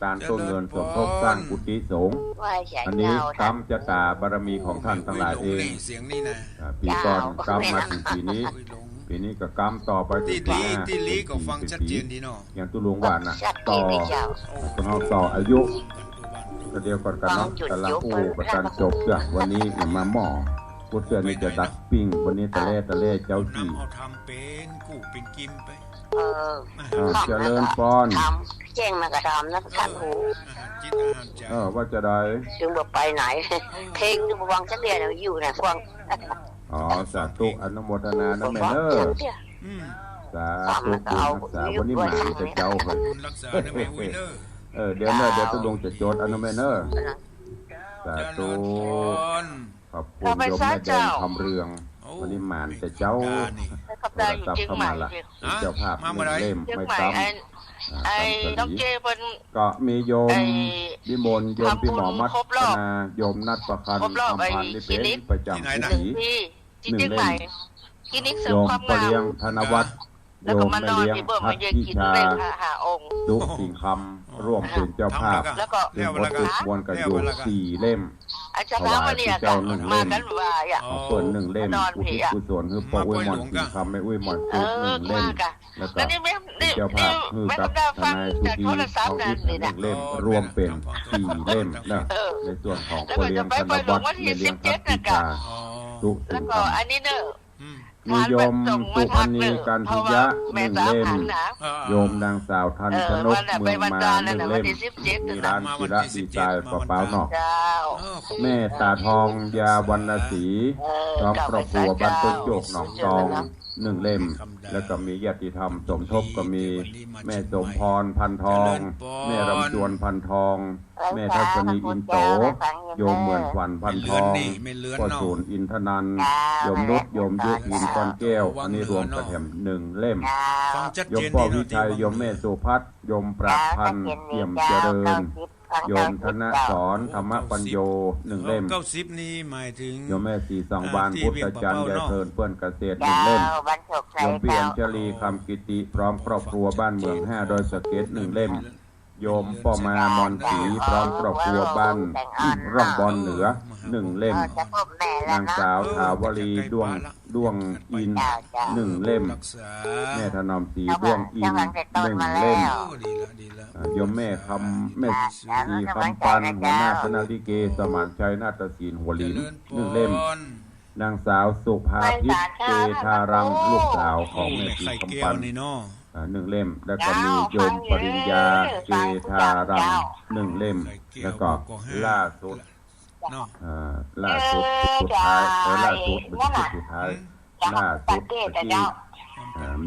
ตานต้นเงินสมทบสร้างกุฏิสงฆ์ ไหว้ใหญ่ อันนี้ เจ้าก รรมจะตาบารมีของท่านทั้งหลายเอง เสียงนี่นะ ปีก่อนกรรมมาถึงปีนี้ อุ้ยหลง ปีนี้ก็กรรมต่อไปถึ ที่ งปี ลี หน้า ที่ลีก็ฟังชัดเจนดีเนาะ อย่างตุลุงหวานน่ะ ชัด ต่อ เจนเจ้า คนเราต่ออายุก็เดียวกันกันเนาะแต่ละอูประกันจบจ้ะวันนี้อย่ามาหม้อกูเตือนนี่จะดักปิ้งวันนี้ตะเล่เจ้าจี น้ำเอาทำเป็นกู้เป็นกิมไป เออ เจริญพร ทำแจ้งมากระทำนะท่านหู อาหารจิตอาหารใจ ว่าจะได้ จึงบอกไปไหน เพลงดูวังชักเดียวอยู่นะฟัง อ๋อสาธุอนุโมทนานะแม่เนอ อืม สาธุคุณรักษาวันนี้หมาจะเจ้าเฮ้ย คุณรักษาได้ไหมอุ้ยเนอ เดี๋ยวเนอเดี๋ยวตุลุงจะโจทย์อนุแม่เนอสา เจ ธุ ริญพร ขอบคุณโยมแม่แดงคำเรืองวันนี้หมานจะเจ้า ขับได้อยู่เชียงใหม่ เจ้าภาพหนึ่งเล่ม เชียง ไม่ ใหม่ ซ้ ไอ้ ำ น้องเจเป็น ก็มีโยม ไอ้ วิมลโยมพี่หมอมัต ครบรอบ นาโยมนัดประคัน ครบรอบ อำพันธ์ ไอ้ นี่ คลิ เป็น นิก ประจำ ที่ไหน ทุ น่ะ กปี ที่เชียงใหม่คลินิกเสริ โย ม ม ความ ป งาม เลี้ยงธนวัฒน์โย แล้วก็ ม มา แม่ นอน เลี้ยง ที่เบิ่ม พั มา ฒ เยอะ พิ กิน ชา เลยหาองค์ ดุสิ่งคำร่วมเป็นเจ้าภาพ แล้วก็ เป็นวัตถุมวลกันอยู่4 เล่ม อาจารย์มาเนี่ยกันมากันว่าอ่ะ เอาเปิด1 เล่ม นอน อุ ผี ทิศ อ่ะ กุศลคือปออุ้ยหมอนสิ่งคำไม่อุ้ยหมอนจุด1 เล่ม มากอ่ะ แล้วก็ แล้วนี่ไม่ เป็นเจ้าภาพคือ ไม่ กับ ได้ ท ฟัง นายสุ จาก ธี โทรศัพท์ เอา นั่ อี น ก นี่นะ 1 เล่มรวมเป็น4 เล่มนะในส่วนของปอเลี้ยงธนวัฒน์แม่เลี้ยงพัฒพิชา อ๋อ ดุ แล้ สิ่ ว ง ก็ คำ อันนี้เนอะ อืม มีโยมสุพรรณีกันทิยะ1 เล่ม โยมนางสาวทันชนกเมืองมา1 เล่มมีร้านกิระดีใจปะเปล่าหนอก เจ้า แม่ตาทองยาวรรณศรีพร้อมครอบครัวบ้านต้นโจกหนองตอง1 เล่ม แล้วก็มีญาติธรรมสมทบก็มีแม่สมพรพันทอง แม่รำจวนพันทอง แม่ทัศนีอินโต โยมเหมือนขวัญพันทองพ่อศูนย์อินทนันท์โยมนุชโยมยุพินก้อนแก้วอันนี้รวมกระแถม1 เล่ม ฟังชัด โย เจ ม น พ่อ ดี วิ เนาะ ชัยโยมแม่สุพัฒน์โยมปราบพันธ์เอี่ยมเจริญ โยมธนสอนธรรมปัญโย1 เล่ม 90นี่หมายถึง โยมแม่สีสองบานพุทธจันทร์ยายเทินเพื่อนเกษตร1 เล่ม โยมเพียรชลีคำกิติพร้อมครอบครัวบ้านเมือง5โดยสเก็ต1 เล่ม โยมป้อมามอนศรีพร้อมครอบครัวบ้านร่องบอลเหนือ1 เล่ม นางสาวถาวรีด้วงอิน1 เล่ม รักษา แม่ถนอมศรีด้วงอิน1 เล่ม โอ้ดีละ โยมแม่แม่สีคำปันหัวหน้าคณะลิเกสมานชัยนาฏศิลป์หัวหลิน1 เล่ม นางสาวสุภาพิษเกธารังลูกสาวของแม่สี ไข่แก้ คำปั วน นี่เนาะ 1 เล่ม แล้วก็มีโยมปริญญาเกธารัง1 เล่ม แล้วก็ล่าสุด เนาะ สุดท้ายล่าสุดเป็นสุดท้ายล่าสุดที่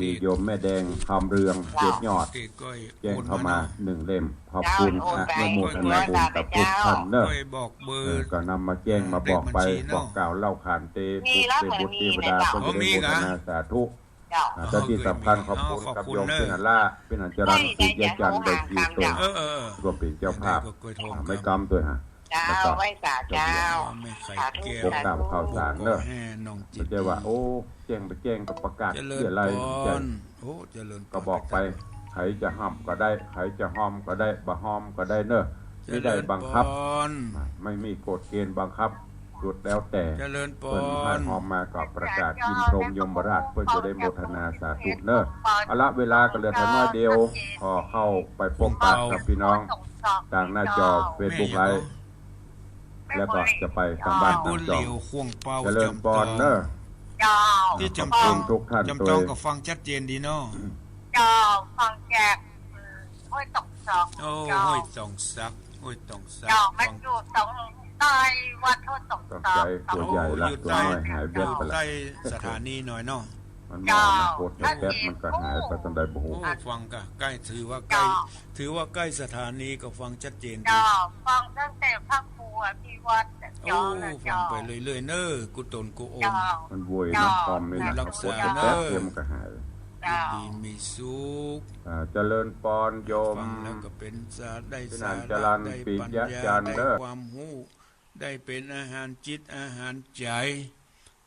มีโยมแม่แดงคำเรืองเจ็ดยอด เก้ก้อย แจ้งเข้ามา1 เล่มขอบคุณอนุโมทนาบุญกับทุกท่านเนอะ ก้อยบอกเบอร์ ก็นำมาแจ้งมาบอกไปบอกกล่าวเล่าขานเตพุทธเทวดาก็จะได้โมทนาสาธุแต่ที่สำคัญขอบคุณกับโยมเป็นอัลล่าเป็นอัญจรังสิยจันทร์ได้กี่ตน เออ รวมเป็นเจ้าภาพ ก้อยทอง ไม่กำตัวฮะ เจ้าไว้สาเจ้า ไม่ไข่แก้ พบตามข่าวสารเนอะ แห่น้องจิ ไม่ ต ใช่ว่าโอ้แจ้งไปแจ้งกับประกาศ เจริญ เพื่ออะไร พรโอ้เจริญพร ก็บอกไปใครจะห้ามก็ได้ใครจะห้อมก็ได้บ่ห้อมก็ได้เนอะไม่ได้บังคับ เจริญพร ไม่มีกฎเกณฑ์บังคับสุดแล้วแต่ เจริญพ เพิ่นให้ ร หอมมากับประกาศอินพรหมยมราชเพื่อจะได้โมทนาสาธุเนอะเอาละเวลาก็เหลือแต่น้อยเดียวขอเข้าไปพบปะกับพี่น้องทางหน้าจอเฟซบุ๊กไลฟ์แล้วก็จะไปทางบ้าน บุ ทาง ญ จ เห อ ลียวข่วงเป้า เจริญปอนเนอะ เจ้า ที่ ขอบ จำ คุ ต้อง ณทุกท่าน จำ โด ต้อง ย ก็ฟังชัดเจนดีเนาะ เจ้าฟังแจกห้วยตกสอง โอ้ เจ้า ห้ยต้องซักห้ยต้องซัก เจ้ามันอยู่ตรงใต้วัดห้วยตก ต้อง สอ ใจ ง ตัวใหญ่ละตัวน้อยหาย อ เบี้ย ยู่ ไปละ ใกล้สถานีหน่อยเนาะ มันมองมันโคตรแป๊บมันก็หายไปตั้งใดบ่ฮู้ โอ้ฟังก็ใกล้ถือว่าใกล้สถานีก็ฟังชัดเจนดี เจ้าฟังตั้งแต่พระครูที่วัด โอ้ เจ้านะ ฟัง เจ้า ไปเรื่อยๆเนอะกุตนกุโอม เจ้า มันโวยนะคอมนี่นะโคตรแป๊บเดียวมันก็หาย เจ้า ดีมีสุข เจริญปอนโยม ฟังแล้วก็เป็นสาได้ เป็น สา อัญจ ระ รัน ได้ ปิ ปัญ ยะ ญา จันทร์ ได้ เด้อ ความรู้ได้เป็นอาหารจิตอาหารใจ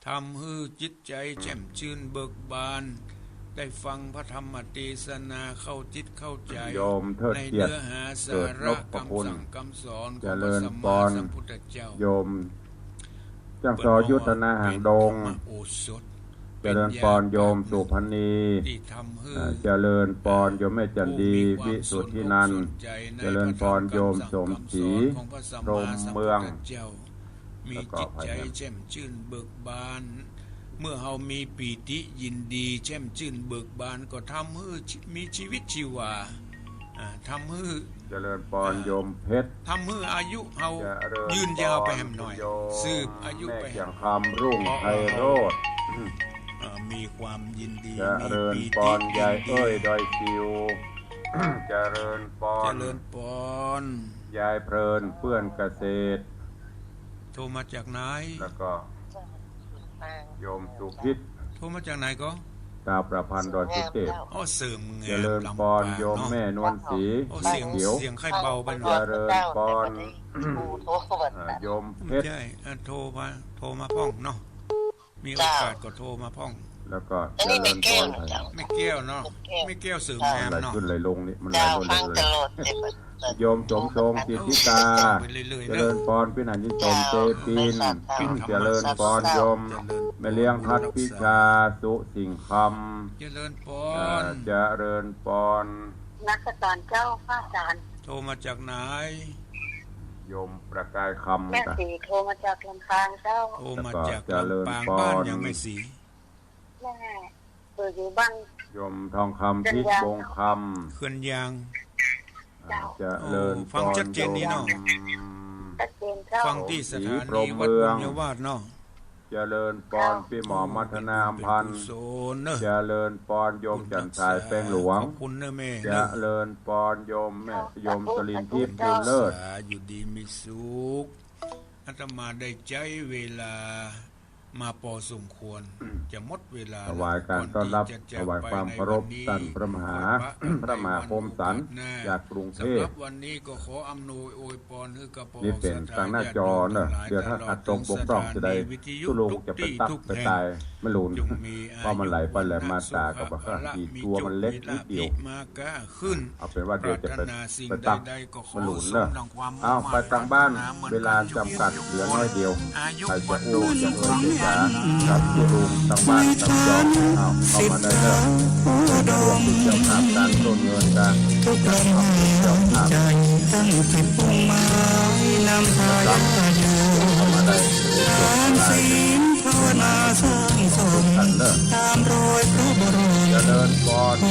ทำให้จิตใจแจ่มชื่นเบิกบาน ได้ฟังพระธรรมเทศนาเข้าจิตเข้าใจ โยมเทิด ใน เกียร เนื้ ติ อหาสา เกิดน ระ พพระ คำ คุณ สั่งคำสอนข เจ องพ ริ ระ ญ สัม พ มาร สัมพุทธเจ้า โยมจังสอยุทธนาหางดง เป็นโอสถ เจริญพรโยมสุพันนี ที่ทำให้ เจริญพรโยมแม่จันดีวิสุทธินันท์เจริญพรโยมสมศรีพรหมเมือง มีจิตใจแช่มชื่นเบิกบาน เมื่อเฮามีปีติยินดีแช่มชื่นเบิกบานก็ทำให้มีชีวิตชีวาทำให้ เจริญพรโยมเพชร ทำให้อายุเฮา เจริญ ยืนยาวไปแหม พร หน่อย โยม สืบอายุ แม่ ไปแห เกีย ม งคำรุ่งไพโรจน์ มีความยินดี เจ มี ริญ ปี พ ติ รยายเอ้ยดอยคิว เจริญพ เจ ร ริญพร ยายเพลินเพื่อนเกษตร โทรมาจากไหน แล้วก็โยมสุพิษ โทรมาจากไหนก็ ตาประพันธ์ดอยสุเทพ อ๋อเสริมเง เจริญพรโยมแม่นวลศรี โอ้เสียง เขียว เสียงใครเบาไปหน่ เจ อย ริญพร โยมเพชร ใช่โทรมาพ้องเนาะมีโอกาสก็โทรมาพ้อง แล้วก็ อัน เจ นี้ ริ ไม่ ญพ แก้ว ร นะเจ้า ไม่แก้วเนาะไม่แก้วเสริมแอม ไหล เนาะ ขึ้นไหลลงนี่มันไหล เจ้า ลง ฟัง เล ต ย ลอดเจ็บ โยมสมทรงสิทธิกา ไปเรื่อยๆ เจ เน ริ อะ ญพรพินันยิชมเจปีนเจริญพรโยมแม่เลี้ยงพัดพิชาสุสิงค เจริญพ ำ ร เจริญพร นักการเจ้าพระอาจารย์ โทรมาจากไหน โยมประกายค แม่ ำกัน สีโทรมาจากลำพางเจ้า โทรมาจาก เจริญ ลำปาง พร บ้านยังไม่สี แม่เปิดอยู่บ้าน โยมทองคำพิษวงค เคลื่อนยาง ำเจริญพ ฟัง ร ชัดเจนดีเนาะ ชัดเจนเจ้า ฟังที่สถานีวัดบุญยวาสเนาะ เจริญพรพี่หมอมัทนาอำพันธ์ เป็นกุศลเนอะ เจริญพรโยมจันทรายแป้งหลวง ขอบคุณนะแม่ เจ เนอะ ริญพรโยมแม่โยมสลินทิพย์บุญเลิศ สาอยู่ดีมีสุขอาตมาได้ใจเวลามาพอสมควร จะหมดเวลา ถวายการต้อนรับ ก่ที่จะ ถวายความเคารพท่านพระมหาพระมหาคมสันจากกรุงเท สำห พ รับวันนี้ก็ขออำนวยอวยพรให้กับพ นี่เป็นทางหน้าจอเนอะเดี๋ยวถ้าขัดตรงบกพร่องจะได้ทุลุงจะเป็นตักไปตายไม่หลุน จงมีอา เพราะมันไหลไปไหลมาตากับ สุข ว่า ภาพ ดีตัวมันเล็กนิดเดียว มากะขึ้น เอาเป็นว่าเดี๋ยวจะ ป ไป รารถนาสิ่ง ไปตัก ใดๆก็ขอ มันหลุน ส เนอะ มดังความมุ่ง เอา มั่น ไปทางบ้าน หมือ เวลา กัน จำกัดเหลือน้อยเดียว อายุ ใคร วั จะ น อู้จะเอ่ยจะจ๋าครับทุลุงทางบ้านทางจอมเอาเข้ามาได้เลยเรื่องที่เจ้าภาพการต้นเงินการทุกเรื่องเจ้าภาพ ตั้งสิบพวงไม้นำพายาโย เข้ามาได้ ทานศีลภาวนาสร้างสม กันเนอะ ตามรอยพระบรม เจริญพร โพ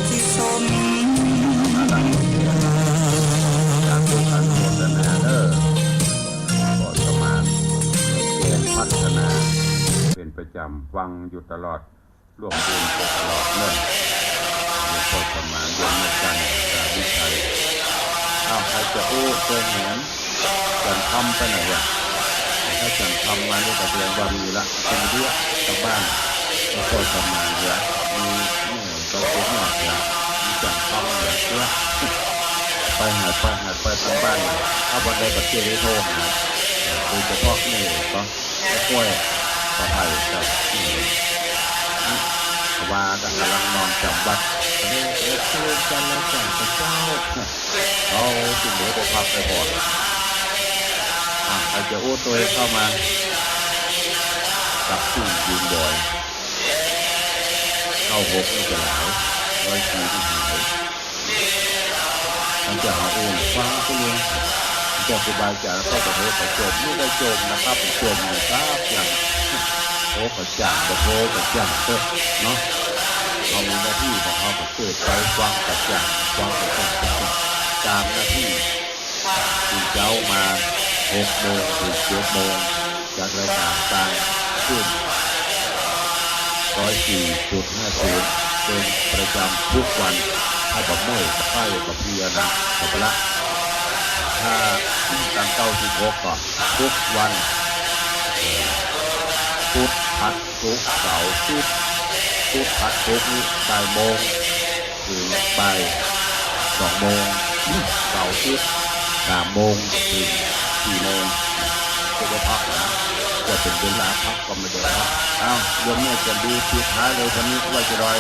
ธิสม จากทุกท่านโฆษณาเด้อก็สมานเรียนพัฒนาเป็นประจำฟังอยู่ตลอดร่วมบุญไปตลอดเนื่องมีคนสมานยมในกันการวิชัยเอาใครจะอู้เคยเห็นจันทำไปไหนอ่ะถ้าจันทำมานี่ก็แสดงว่ามีละเป็นเรื่องชาวบ้านมีคนสมานเยอะมีแม่ตัวเล็กหน่อยเยอะมีจันทำเยอะเยอะไปหาไปทางบ้านถ้าวันใดบัดเจ็บโทรหาโดยเฉพาะนี่ก็กล้วยปลาไผ่กับว่าดังกำลังนอนจำวัดเล่นกันแล้วจังพระเจ้าเอาสิ่งเหลือไปพักไปบ่อนใครจะโอ้ตัวเข้ามากับผู้ยืนบ่อยเข้าหกนี่จะหลาย104ที่หายมันจะหาโอ้ฟังคุณลุงจะสบายใจแล้วก็จะโอ้ประจมไม่ได้จมนะครับจมนะครับอย่างโอ้ประจังโอ้ประจังเถอะเนาะเอามีหน้าที่ของเขาเกิดไปฟังประจังตามหน้าที่คุณเจ้ามา6 โมงถึง7 โมงจากรายการการขึ้น104.50เป็นประจำทุกวันถ้าแบบเมื่อยกับไข้กับเพลียนะกับละถ้าตั้งเก้าที่6ก็ทุกวันพุธพัดศุกร์เสาร์พุธพัดศุกร์นี่บ่ายโมงถึงบ่าย2 โมงเสาร์พุธ3 โมงถึง4 โมงจะพักนะจะ เป็นเวลาพักก็ไม่ได้พักอ้าวโยมเนี่ยจะดีสุดท้ายเลยวันนี้ก็ว่าจะรอย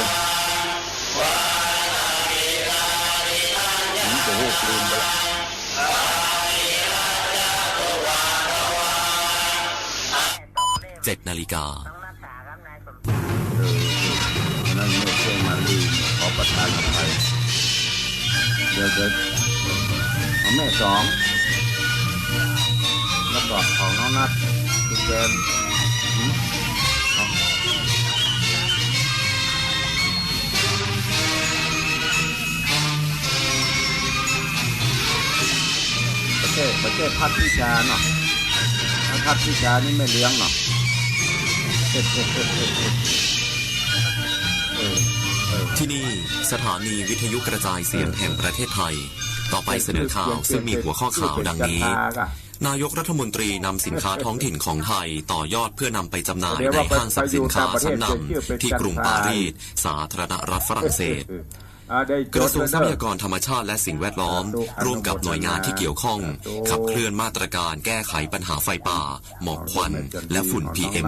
ผมจะโหกลืมไปละ7 นาฬิกานั่นไม่ใช่มาลืมขอประทานอภัยเดี๋ยวเอาแม่สองแล้วก็ของน้องนัดทุกแกนประเทศพัดพิชาเนาะพัดพิชานี่ไม่เลี้ยงเนาะที่นี่สถานีวิทยุกระจายเสียงแห่งประเทศไทยต่อไปเสนอข่าวซึ่งมีหัวข้อข่าวดังนี้นายกรัฐมนตรีนำสินค้าท้องถิ่นของไทยต่อยอดเพื่อนำไปจำหน่ายในห้างสรรพสินค้าชั้นนำที่กรุงปารีสสาธารณรัฐฝรั่งเศสกระทรวงทรัพยากรธรรมชาติและสิ่งแวดล้อมร่วมกับหน่วยงานที่เกี่ยวข้องขับเคลื่อนมาตรการแก้ไขปัญหาไฟป่าหมอกควันและฝุ่น PM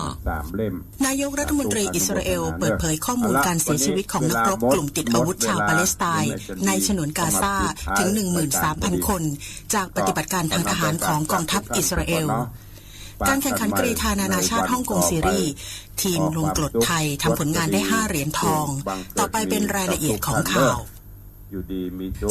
2.5 นายกรัฐมนตรีอิสราเอลเปิดเผยข้อมูลการเสียชีวิตของนักรบกลุ่มติดอาวุธชาวปาเลสไตน์ในฉนวนกาซาถึง 13,000 คนจากปฏิบัติการทางทหารของกองทัพอิสราเอลการแข่งขันกรีฑานานาชาติฮ่องกงซีรีส์ทีมลงกรดไทยทำผลงานได้5 เหรียญทองต่อไปเป็นรายละเอียดของข่าว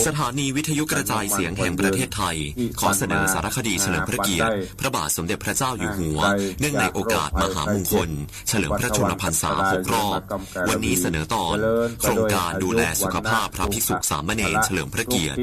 สถานีวิทยุกระจายเสียงแห่งประเทศไทยขอเสนอสารคดีเฉลิมพระเกียรติพระบาทสมเด็จพระเจ้าอยู่หัวเนื่องในโอกาสมหามงคลเฉลิมพระชนมพรรษา6 รอบวันนี้เสนอตอนโครงการดูแลสุขภาพพระภิกษุสามเณรเฉลิมพระเกียรติ